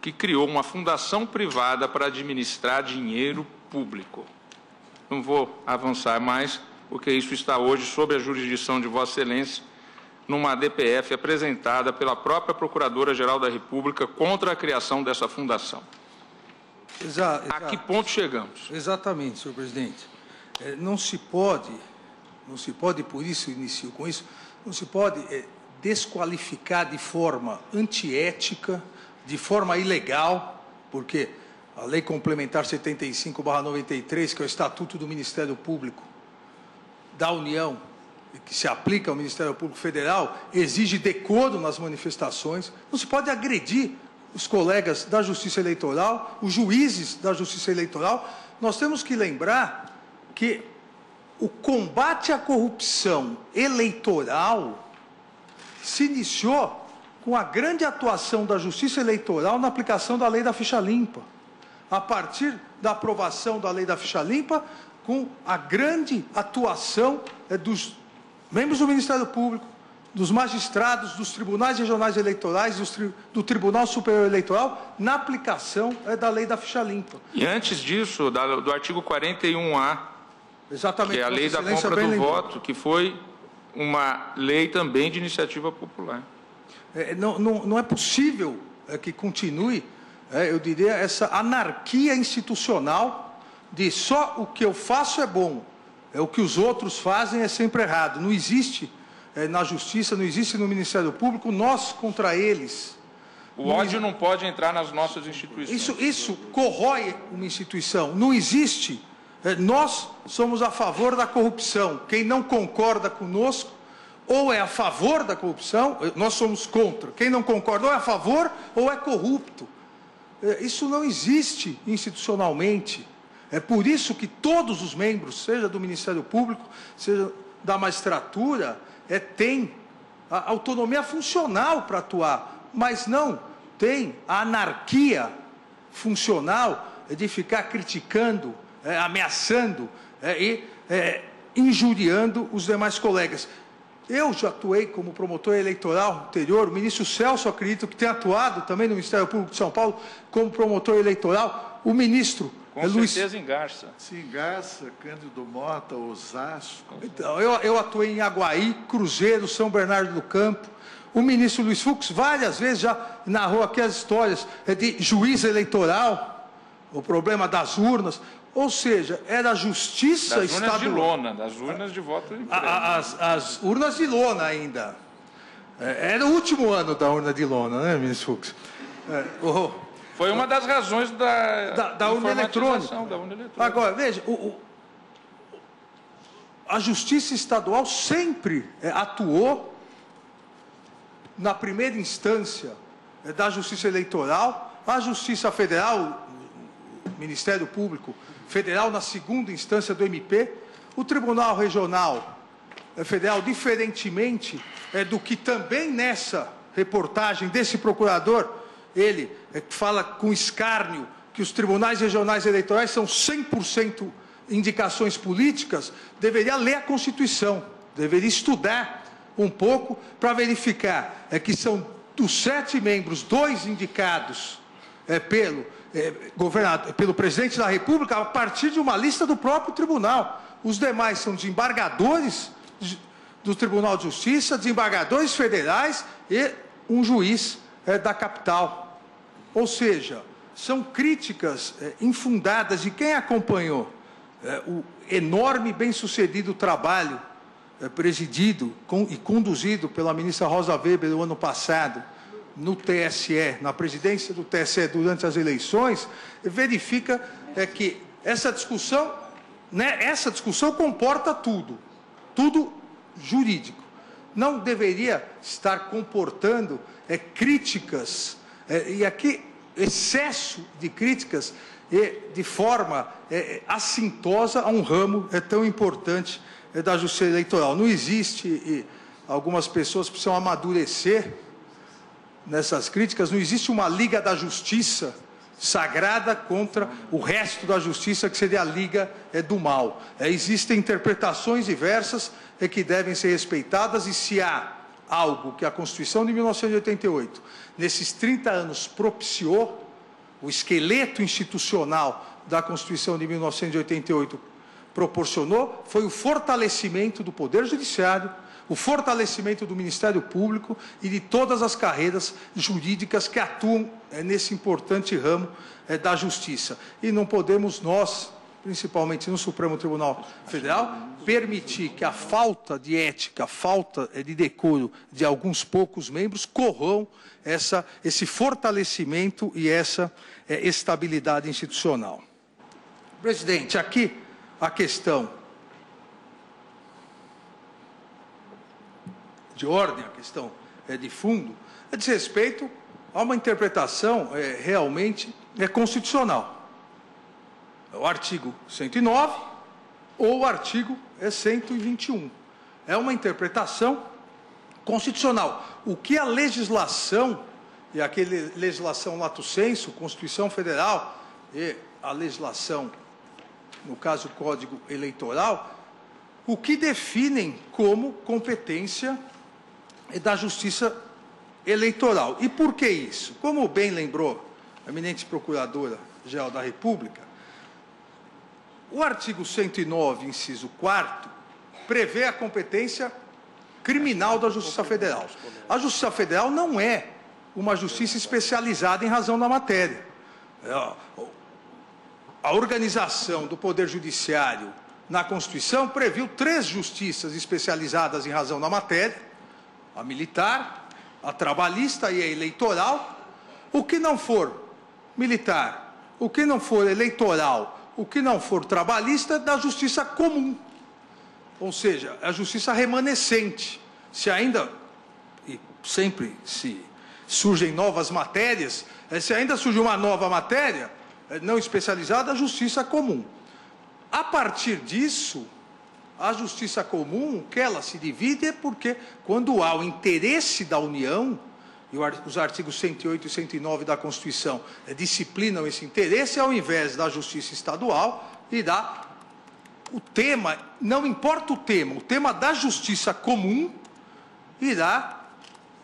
que criou uma fundação privada para administrar dinheiro público. Não vou avançar mais, porque isso está hoje sob a jurisdição de Vossa Excelência, numa DPF apresentada pela própria Procuradora-Geral da República contra a criação dessa fundação. A que ponto chegamos?
Exatamente, senhor presidente. Não se pode, por isso inicio com isso, não se pode desqualificar de forma antiética, de forma ilegal, porque a Lei Complementar 75/93, que é o Estatuto do Ministério Público da União, que se aplica ao Ministério Público Federal, exige decoro nas manifestações. Não se pode agredir os colegas da Justiça Eleitoral, os juízes da Justiça Eleitoral. Nós temos que lembrar que o combate à corrupção eleitoral se iniciou com a grande atuação da Justiça Eleitoral na aplicação da Lei da Ficha Limpa. A partir da aprovação da Lei da Ficha Limpa, com a grande atuação dos membros do Ministério Público, dos magistrados, dos tribunais regionais eleitorais, do Tribunal Superior Eleitoral, na aplicação da Lei da Ficha Limpa.
E antes disso, do artigo 41A,
exatamente,
que é a Lei da Compra do Voto, que foi uma lei também de iniciativa popular.
Não é possível que continue, eu diria, essa anarquia institucional de só o que eu faço é bom, o que os outros fazem é sempre errado. Não existe na Justiça, não existe no Ministério Público nós contra eles.
O ódio não pode entrar nas nossas instituições.
Isso corrói uma instituição. Não existe. Nós somos a favor da corrupção. Quem não concorda conosco ou é a favor da corrupção, nós somos contra. Quem não concorda ou é a favor ou é corrupto. Isso não existe institucionalmente. É por isso que todos os membros, seja do Ministério Público, seja da magistratura, têm a autonomia funcional para atuar, mas não tem a anarquia funcional de ficar criticando ameaçando e injuriando os demais colegas. Eu já atuei como promotor eleitoral anterior, o ministro Celso, acredito que tem atuado também no Ministério Público de São Paulo como promotor eleitoral, o ministro
Com certeza em Garça.
Sim, Garça, Cândido Mota, Osasco.
Então, eu atuei em Aguaí, Cruzeiro, São Bernardo do Campo. O ministro Luiz Fux várias vezes já narrou aqui as histórias de juiz eleitoral, o problema das urnas. Ou seja, era a justiça estadual.
Das urnas de lona, das urnas de voto impresso.
As urnas de lona ainda. Era o último ano da urna de lona, né, ministro Fux?
Foi uma das razões
da urna eletrônica. Agora, veja, a justiça estadual sempre atuou na primeira instância da justiça eleitoral, a justiça federal, o Ministério Público Federal na segunda instância do MP, o Tribunal Regional Federal, diferentemente do que também nessa reportagem desse procurador, ele fala com escárnio que os tribunais regionais eleitorais são 100% indicações políticas, deveria ler a Constituição, deveria estudar um pouco para verificar que são dos 7 membros, 2 indicados pelo presidente da República a partir de uma lista do próprio tribunal. Os demais são desembargadores do Tribunal de Justiça, desembargadores federais e um juiz da capital. Ou seja, são críticas infundadas de quem acompanhou o enorme e bem-sucedido trabalho presidido e conduzido pela ministra Rosa Weber no ano passado, no TSE, na presidência do TSE durante as eleições, verifica que essa discussão comporta tudo jurídico. Não deveria estar comportando críticas, e aqui excesso de críticas, de forma assintosa a um ramo tão importante da justiça eleitoral. Não existe, e algumas pessoas precisam amadurecer nessas críticas, não existe uma Liga da Justiça sagrada contra o resto da justiça, que seria a Liga do Mal. Existem interpretações diversas que devem ser respeitadas, e se há algo que a Constituição de 1988, nesses 30 anos, propiciou, o esqueleto institucional da Constituição de 1988 proporcionou, foi o fortalecimento do Poder Judiciário, o fortalecimento do Ministério Público e de todas as carreiras jurídicas que atuam nesse importante ramo da Justiça. E não podemos nós, principalmente no Supremo Tribunal Federal, permitir que a falta de ética, a falta de decoro de alguns poucos membros corroam esse fortalecimento e essa estabilidade institucional. Presidente, aqui a questão de ordem, a questão de fundo, diz respeito a uma interpretação realmente constitucional. O artigo 109 ou o artigo 121. É uma interpretação constitucional. O que a legislação, e aquela legislação lato sensu, Constituição Federal, e a legislação, no caso o Código Eleitoral, o que definem como competência da Justiça Eleitoral. E por que isso? Como bem lembrou a eminente Procuradora-Geral da República, o artigo 109, inciso 4º, prevê a competência criminal da Justiça Federal. A Justiça Federal não é uma justiça especializada em razão da matéria. A organização do Poder Judiciário na Constituição previu 3 justiças especializadas em razão da matéria: a militar, a trabalhista e a eleitoral. O que não for militar, o que não for eleitoral, o que não for trabalhista, é da justiça comum. Ou seja, a justiça remanescente. Se ainda, e sempre se surgem novas matérias, se ainda surge uma nova matéria não especializada, a justiça comum. A partir disso, a justiça comum, que ela se divide, é porque quando há o interesse da União, e os artigos 108 e 109 da Constituição disciplinam esse interesse, ao invés da justiça estadual, irá, o tema, não importa o tema da Justiça Comum irá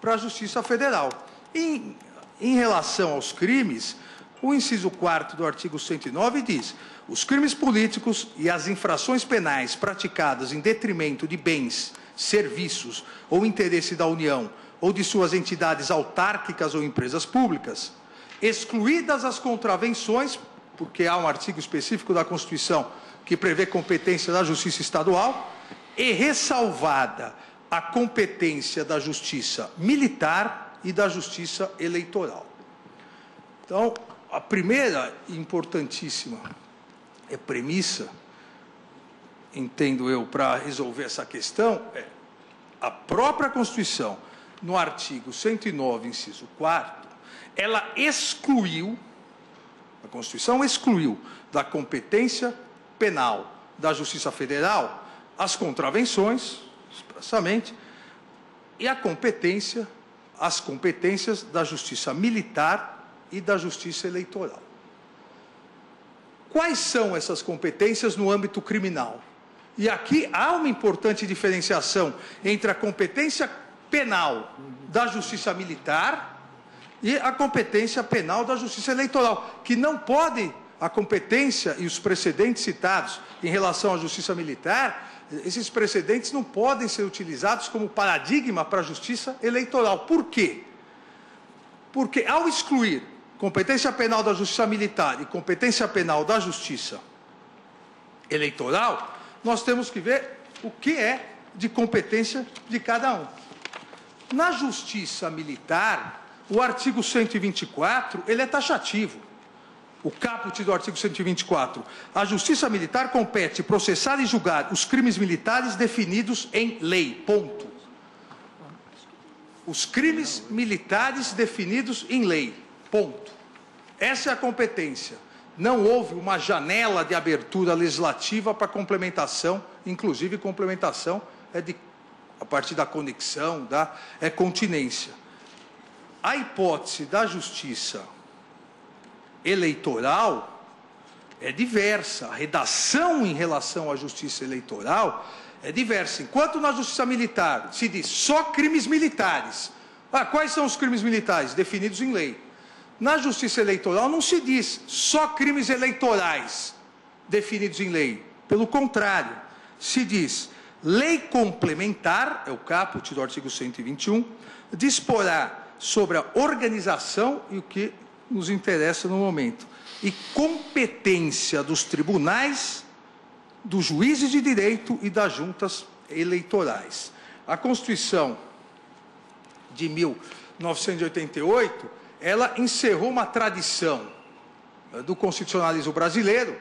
para a Justiça Federal. Em relação aos crimes, o inciso 4º do artigo 109 diz: os crimes políticos e as infrações penais praticadas em detrimento de bens, serviços ou interesse da União ou de suas entidades autárquicas ou empresas públicas, excluídas as contravenções, porque há um artigo específico da Constituição que prevê competência da Justiça Estadual, e ressalvada a competência da Justiça Militar e da Justiça Eleitoral. Então, a primeira importantíssima premissa, entendo eu, para resolver essa questão, é a própria Constituição, no artigo 109, inciso 4º, ela excluiu, a Constituição excluiu da competência penal da Justiça Federal as contravenções, expressamente, e as competências da Justiça Militar e da Justiça Eleitoral. Quais são essas competências no âmbito criminal? E aqui há uma importante diferenciação entre a competência penal da Justiça Militar e a competência penal da Justiça Eleitoral, que não pode, a competência e os precedentes citados em relação à Justiça Militar, esses precedentes não podem ser utilizados como paradigma para a Justiça Eleitoral. Por quê? Porque ao excluir competência penal da Justiça Militar e competência penal da Justiça Eleitoral, nós temos que ver o que é de competência de cada um. Na Justiça Militar, o artigo 124, ele é taxativo. O caput do artigo 124. A Justiça Militar compete processar e julgar os crimes militares definidos em lei. Ponto. Os crimes militares definidos em lei. Ponto. Essa é a competência. Não houve uma janela de abertura legislativa para complementação, inclusive complementação a partir da conexão, da continência. A hipótese da Justiça Eleitoral é diversa. A redação em relação à Justiça Eleitoral é diversa. Enquanto na Justiça Militar se diz só crimes militares. Quais são os crimes militares? Definidos em lei. Na Justiça Eleitoral não se diz só crimes eleitorais definidos em lei. Pelo contrário, se diz lei complementar, é o caput do artigo 121, disporá sobre a organização e o que nos interessa no momento, e competência dos tribunais, dos juízes de direito e das juntas eleitorais. A Constituição de 1988, ela encerrou uma tradição do constitucionalismo brasileiro,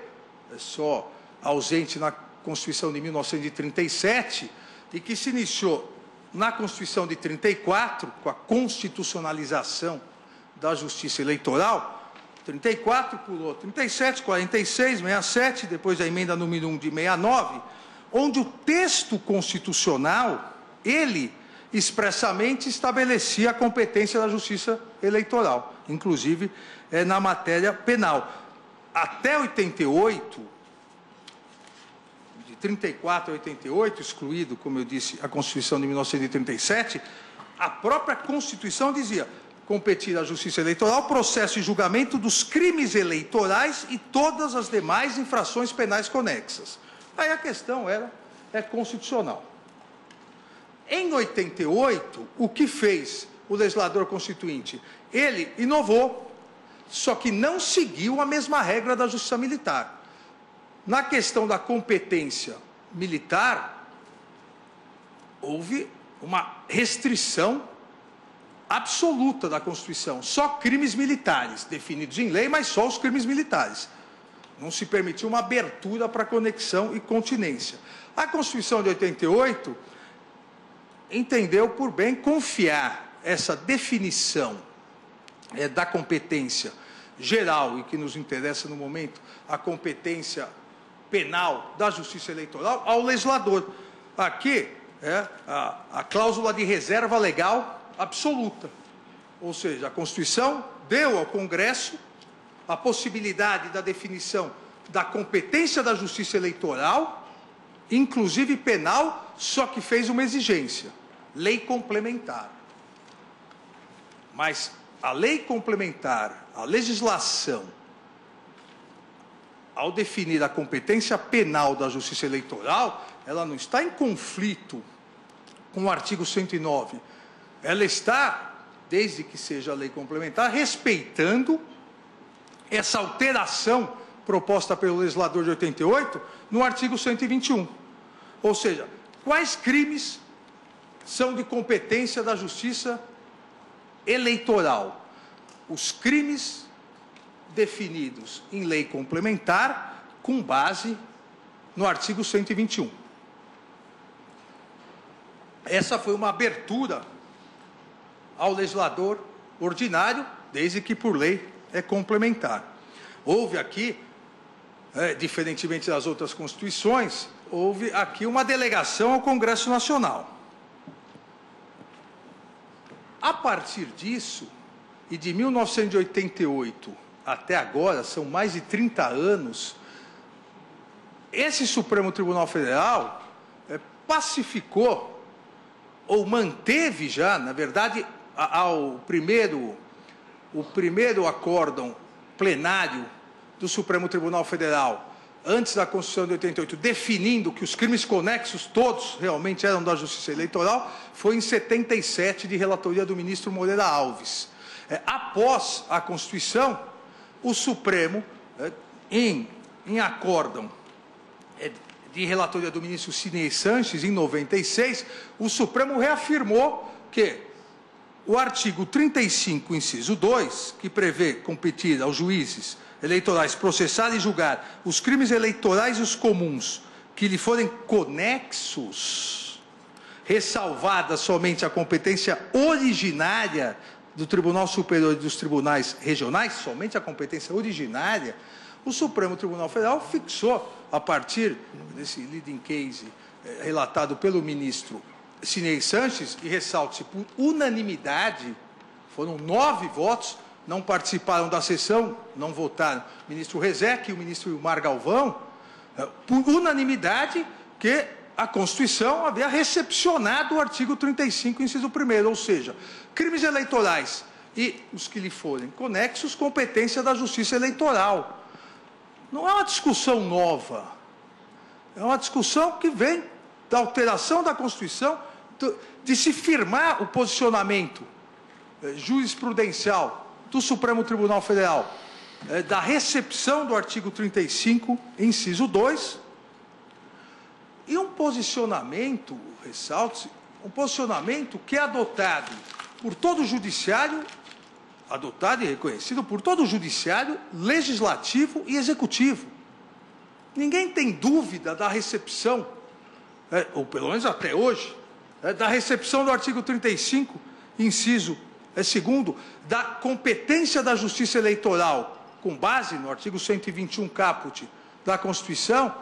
só ausente na Constituição de 1937, e que se iniciou na Constituição de 34, com a constitucionalização da Justiça Eleitoral. 34 pulou 37, 46, 67, depois a emenda número 1 de 69, onde o texto constitucional, ele expressamente estabelecia a competência da Justiça Eleitoral, inclusive na matéria penal. Até 88, de 34 a 88, excluído, como eu disse, a Constituição de 1937, a própria Constituição dizia: competir à Justiça Eleitoral, processo e julgamento dos crimes eleitorais e todas as demais infrações penais conexas. Aí a questão é constitucional. Em 88, o que fez o legislador constituinte? Ele inovou, só que não seguiu a mesma regra da Justiça Militar. Na questão da competência militar, houve uma restrição absoluta da Constituição. Só crimes militares, definidos em lei, mas só os crimes militares. Não se permitiu uma abertura para conexão e continência. A Constituição de 88 entendeu por bem confiar essa definição da competência geral, e que nos interessa no momento, a competência penal da Justiça Eleitoral, ao legislador. Aqui é a cláusula de reserva legal absoluta. Ou seja, a Constituição deu ao Congresso a possibilidade da definição da competência da Justiça Eleitoral, inclusive penal, só que fez uma exigência: lei complementar. Mas a lei complementar, a legislação, ao definir a competência penal da Justiça Eleitoral, ela não está em conflito com o artigo 109. Ela está, desde que seja lei complementar, respeitando essa alteração proposta pelo legislador de 88 no artigo 121. Ou seja, quais crimes são de competência da Justiça Eleitoral? Os crimes definidos em lei complementar com base no artigo 121. Essa foi uma abertura ao legislador ordinário, desde que por lei é complementar. Houve aqui, diferentemente das outras constituições, houve aqui uma delegação ao Congresso Nacional. A partir disso, e de 1988 até agora, são mais de 30 anos, esse Supremo Tribunal Federal pacificou, ou manteve já, na verdade, o primeiro acórdão plenário do Supremo Tribunal Federal, antes da Constituição de 88, definindo que os crimes conexos todos realmente eram da Justiça Eleitoral, foi em 77, de relatoria do ministro Moreira Alves. Após a Constituição, o Supremo, em acórdão de relatoria do ministro Sidney Sanches, em 96, o Supremo reafirmou que o artigo 35, inciso 2, que prevê competir aos juízes eleitorais processar e julgar os crimes eleitorais e os comuns que lhe forem conexos, ressalvada somente a competência originária do Tribunal Superior e dos tribunais regionais, somente a competência originária, o Supremo Tribunal Federal fixou, a partir desse leading case relatado pelo ministro Sidney Sanches, e ressalto-se por unanimidade, foram 9 votos, não participaram da sessão, não votaram o ministro Rezec e o ministro Ilmar Galvão, por unanimidade, que a Constituição havia recepcionado o artigo 35, inciso 1º, ou seja, crimes eleitorais e os que lhe forem conexos, competência da Justiça Eleitoral. Não é uma discussão nova, é uma discussão que vem da alteração da Constituição, de se firmar o posicionamento jurisprudencial do Supremo Tribunal Federal, da recepção do artigo 35, inciso 2, e um posicionamento, ressalto-se, um posicionamento que é adotado por todo o Judiciário, adotado e reconhecido por todo o Judiciário, Legislativo e Executivo. Ninguém tem dúvida da recepção, ou pelo menos até hoje, da recepção do artigo 35, inciso 2º, da competência da Justiça Eleitoral, com base no artigo 121 caput da Constituição,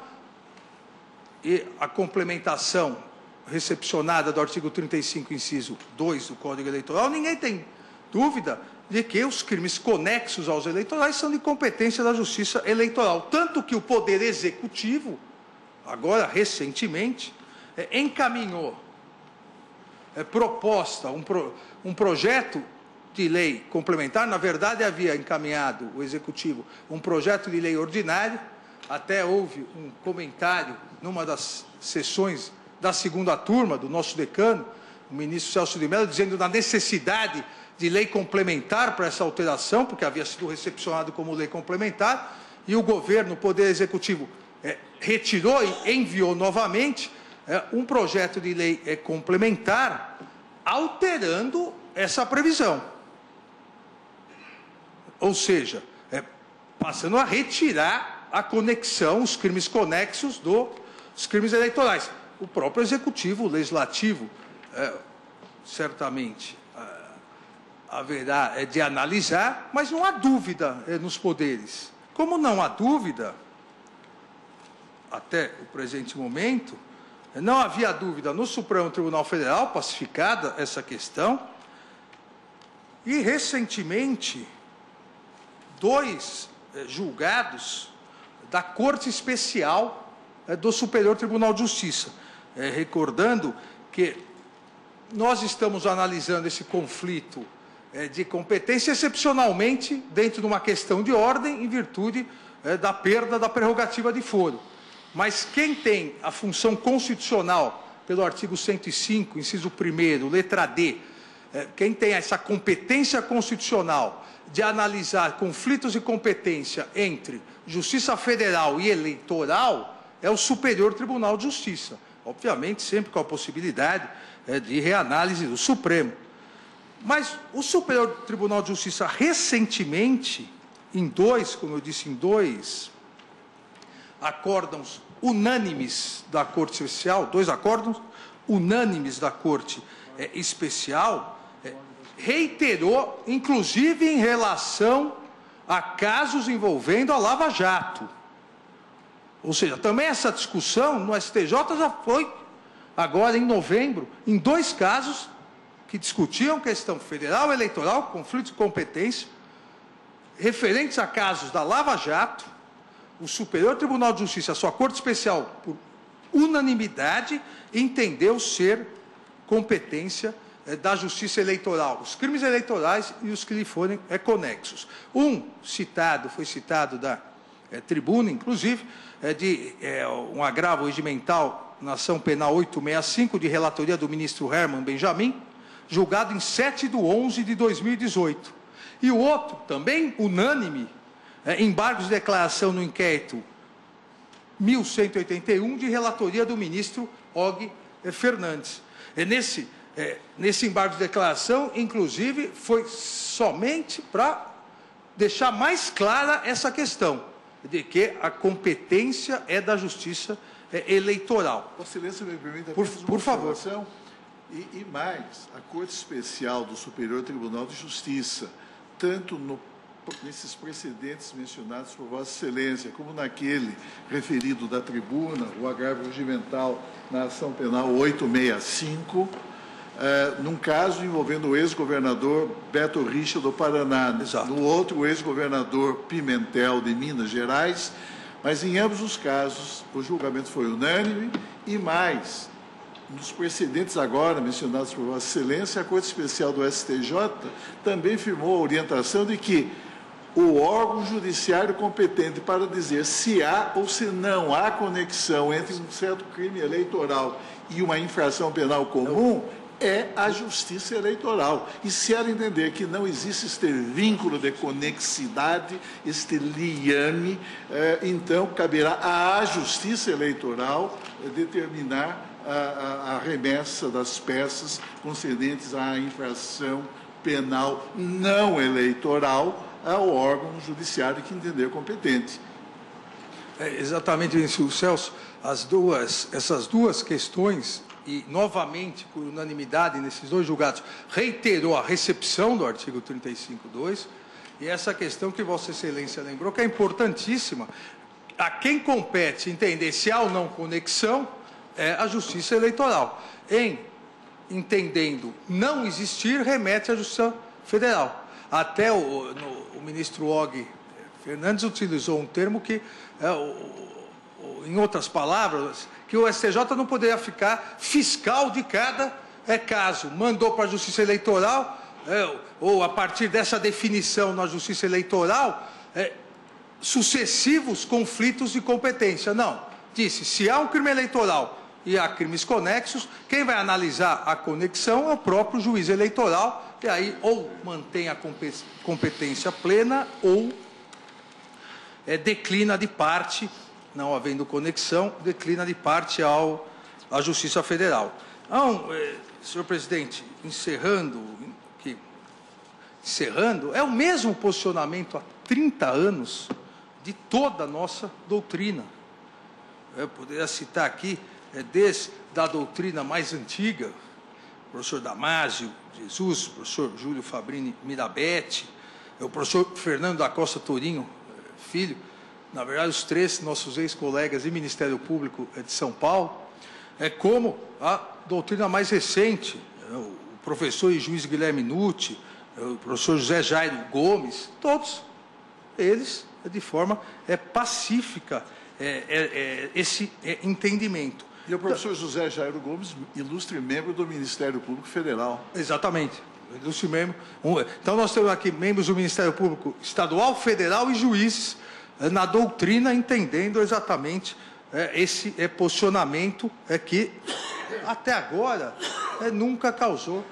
e a complementação recepcionada do artigo 35, inciso 2 do Código Eleitoral. Ninguém tem dúvida de que os crimes conexos aos eleitorais são de competência da Justiça Eleitoral. Tanto que o Poder Executivo, agora recentemente, encaminhou proposta, um projeto de lei complementar. Na verdade, havia encaminhado o Executivo um projeto de lei ordinário, até houve um comentário numa das sessões da segunda turma do nosso decano, o ministro Celso de Mello, dizendo da necessidade de lei complementar para essa alteração, porque havia sido recepcionado como lei complementar, e o governo, o Poder Executivo, retirou e enviou novamente um projeto de lei complementar, alterando essa previsão. Ou seja, passando a retirar a conexão, os crimes conexos dos crimes eleitorais. O próprio Executivo, o Legislativo, certamente haverá de analisar, mas não há dúvida nos poderes. Como não há dúvida, até o presente momento, não havia dúvida no Supremo Tribunal Federal, pacificada essa questão, e recentemente, 2 julgados da Corte Especial do Superior Tribunal de Justiça. Recordando que nós estamos analisando esse conflito de competência excepcionalmente dentro de uma questão de ordem em virtude da perda da prerrogativa de foro. Mas quem tem a função constitucional, pelo artigo 105, inciso 1º, letra D, quem tem essa competência constitucional de analisar conflitos de competência entre Justiça Federal e Eleitoral é o Superior Tribunal de Justiça. Obviamente, sempre com a possibilidade de reanálise do Supremo. Mas o Superior Tribunal de Justiça, recentemente, como eu disse, em dois acórdãos unânimes da Corte Especial, 2 acórdãos unânimes da Corte Especial, reiterou, inclusive em relação a casos envolvendo a Lava Jato. Ou seja, também essa discussão no STJ já foi, agora em novembro, em 2 casos que discutiam questão federal, eleitoral, conflito de competência, referentes a casos da Lava Jato. O Superior Tribunal de Justiça, a sua Corte Especial, por unanimidade, entendeu ser competência da Justiça Eleitoral, os crimes eleitorais e os que lhe forem conexos. Foi citado da tribuna, inclusive, de um agravo regimental na ação penal 865, de relatoria do ministro Herman Benjamin, julgado em 7/11/2018. E o outro, também unânime, embargos de declaração no inquérito 1181, de relatoria do ministro Og Fernandes. Nesse embargo de declaração, inclusive, foi somente para deixar mais clara essa questão, de que a competência é da Justiça Eleitoral.
Vossa Excelência, me permite
por favor.
E mais, a Corte Especial do Superior Tribunal de Justiça, tanto nesses precedentes mencionados por Vossa Excelência, como naquele referido da tribuna, o agravo regimental na ação penal 865, num caso envolvendo o ex-governador Beto Richa do Paraná,
Exato.
no outro o ex-governador Pimentel de Minas Gerais, mas em ambos os casos o julgamento foi unânime e mais, nos precedentes agora mencionados por Vossa Excelência, a Corte Especial do STJ também firmou a orientação de que o órgão judiciário competente para dizer se há ou se não há conexão entre um certo crime eleitoral e uma infração penal comum é a Justiça Eleitoral. E se ela entender que não existe este vínculo de conexidade, este liame, então caberá à Justiça Eleitoral determinar a remessa das peças concedentes à infração penal não eleitoral ao órgão judiciário que entender competente.
Exatamente isso, Celso. Essas duas questões, e novamente, por unanimidade, nesses 2 julgados, reiterou a recepção do artigo 35.2, e essa questão que Vossa Excelência lembrou, que é importantíssima, a quem compete entender se há ou não conexão, é a Justiça Eleitoral. Entendendo não existir, remete à Justiça Federal. Até o ministro Og Fernandes utilizou um termo que, em outras palavras, que o STJ não poderia ficar fiscal de cada caso. Mandou para a Justiça Eleitoral, ou a partir dessa definição na Justiça Eleitoral, sucessivos conflitos de competência. Não, disse, se há um crime eleitoral e há crimes conexos, quem vai analisar a conexão é o próprio juiz eleitoral, e aí ou mantém a competência plena ou declina de parte, não havendo conexão, declina de parte à Justiça Federal. Então, senhor presidente, encerrando, é o mesmo posicionamento há 30 anos de toda a nossa doutrina. Eu poderia citar aqui, desde a doutrina mais antiga, o professor Damásio Jesus, o professor Júlio Fabrini Mirabete, o professor Fernando da Costa Tourinho Filho, na verdade os 3 nossos ex-colegas e Ministério Público de São Paulo, como a doutrina mais recente, o professor e juiz Guilherme Nutti, o professor José Jairo Gomes, todos eles de forma pacífica esse entendimento.
E o professor José Jairo Gomes, ilustre membro do Ministério Público Federal.
Exatamente. Ilustre membro. Então, nós temos aqui membros do Ministério Público Estadual, Federal e juízes na doutrina, entendendo exatamente esse posicionamento que, até agora, nunca causou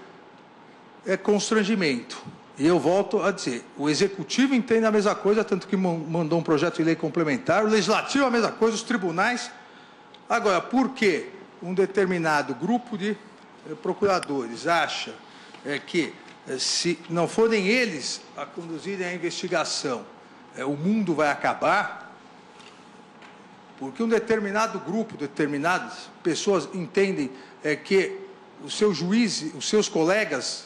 constrangimento. E eu volto a dizer, o Executivo entende a mesma coisa, tanto que mandou um projeto de lei complementar, o Legislativo a mesma coisa, os tribunais. Agora, por que um determinado grupo de procuradores acha que, se não forem eles a conduzirem a investigação, o mundo vai acabar? Porque um determinado grupo, determinadas pessoas entendem que os seus juízes, os seus colegas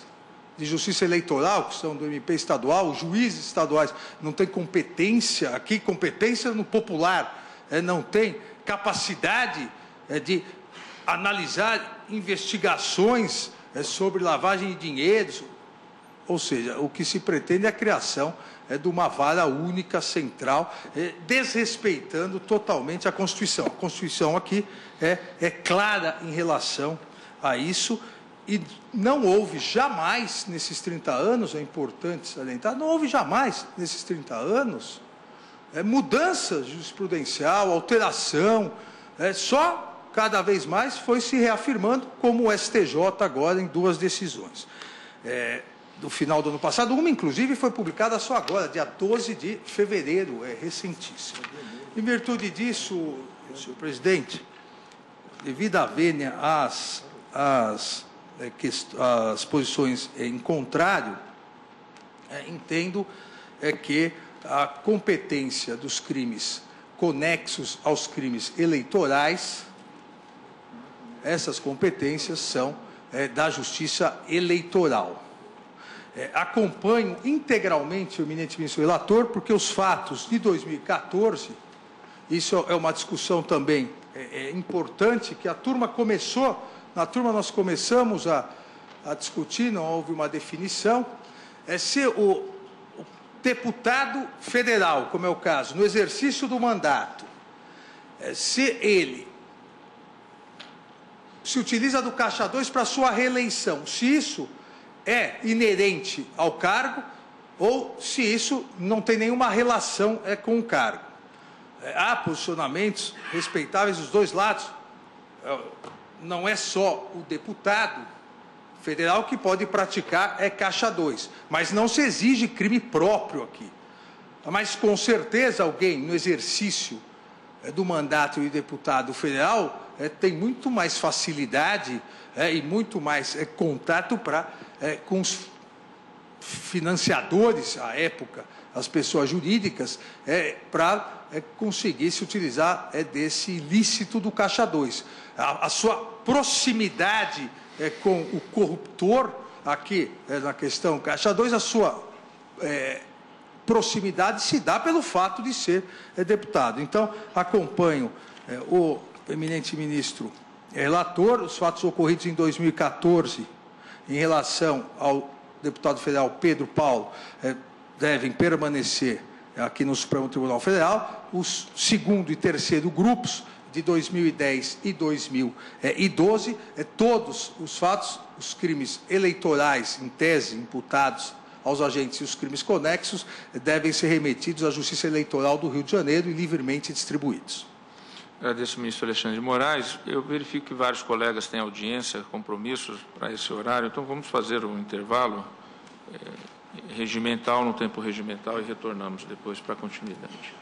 de justiça eleitoral, que são do MP estadual, os juízes estaduais, não têm competência, aqui competência no popular, não tem capacidade de analisar investigações sobre lavagem de dinheiro, ou seja, o que se pretende é a criação de uma vara única central, desrespeitando totalmente a Constituição. A Constituição aqui é clara em relação a isso, e não houve jamais nesses 30 anos, é importante salientar, não houve jamais nesses 30 anos mudança jurisprudencial, alteração, só cada vez mais foi se reafirmando, como o STJ agora em 2 decisões. Do final do ano passado, uma inclusive foi publicada só agora, dia 12 de fevereiro, recentíssima. Em virtude disso, senhor presidente, devido à vênia às posições em contrário, entendo que a competência dos crimes conexos aos crimes eleitorais, essas competências são da Justiça Eleitoral. Acompanho integralmente o eminente ministro relator, porque os fatos de 2014, isso é uma discussão também importante, que a turma começou, na turma nós começamos a discutir, não houve uma definição, se o deputado federal, como é o caso, no exercício do mandato, se ele se utiliza do Caixa 2 para sua reeleição, se isso é inerente ao cargo ou se isso não tem nenhuma relação com o cargo. Há posicionamentos respeitáveis dos dois lados. Não é só o deputado federal que pode praticar Caixa 2, mas não se exige crime próprio aqui. Mas, com certeza, alguém no exercício do mandato de deputado federal tem muito mais facilidade e muito mais contato com os financiadores, à época, as pessoas jurídicas, para conseguir se utilizar desse ilícito do Caixa 2. A sua proximidade com o corruptor, aqui na questão Caixa 2, a sua proximidade se dá pelo fato de ser deputado. Então, acompanho o eminente ministro relator, os fatos ocorridos em 2014 em relação ao deputado federal Pedro Paulo devem permanecer aqui no Supremo Tribunal Federal. Os segundo e terceiro grupos de 2010 e 2012, todos os fatos, os crimes eleitorais, em tese, imputados aos agentes e os crimes conexos, devem ser remetidos à Justiça Eleitoral do Rio de Janeiro e livremente distribuídos.
Agradeço ao ministro Alexandre de Moraes. Eu verifico que vários colegas têm audiência, compromissos para esse horário, então vamos fazer um intervalo regimental, no tempo regimental, e retornamos depois para a continuidade.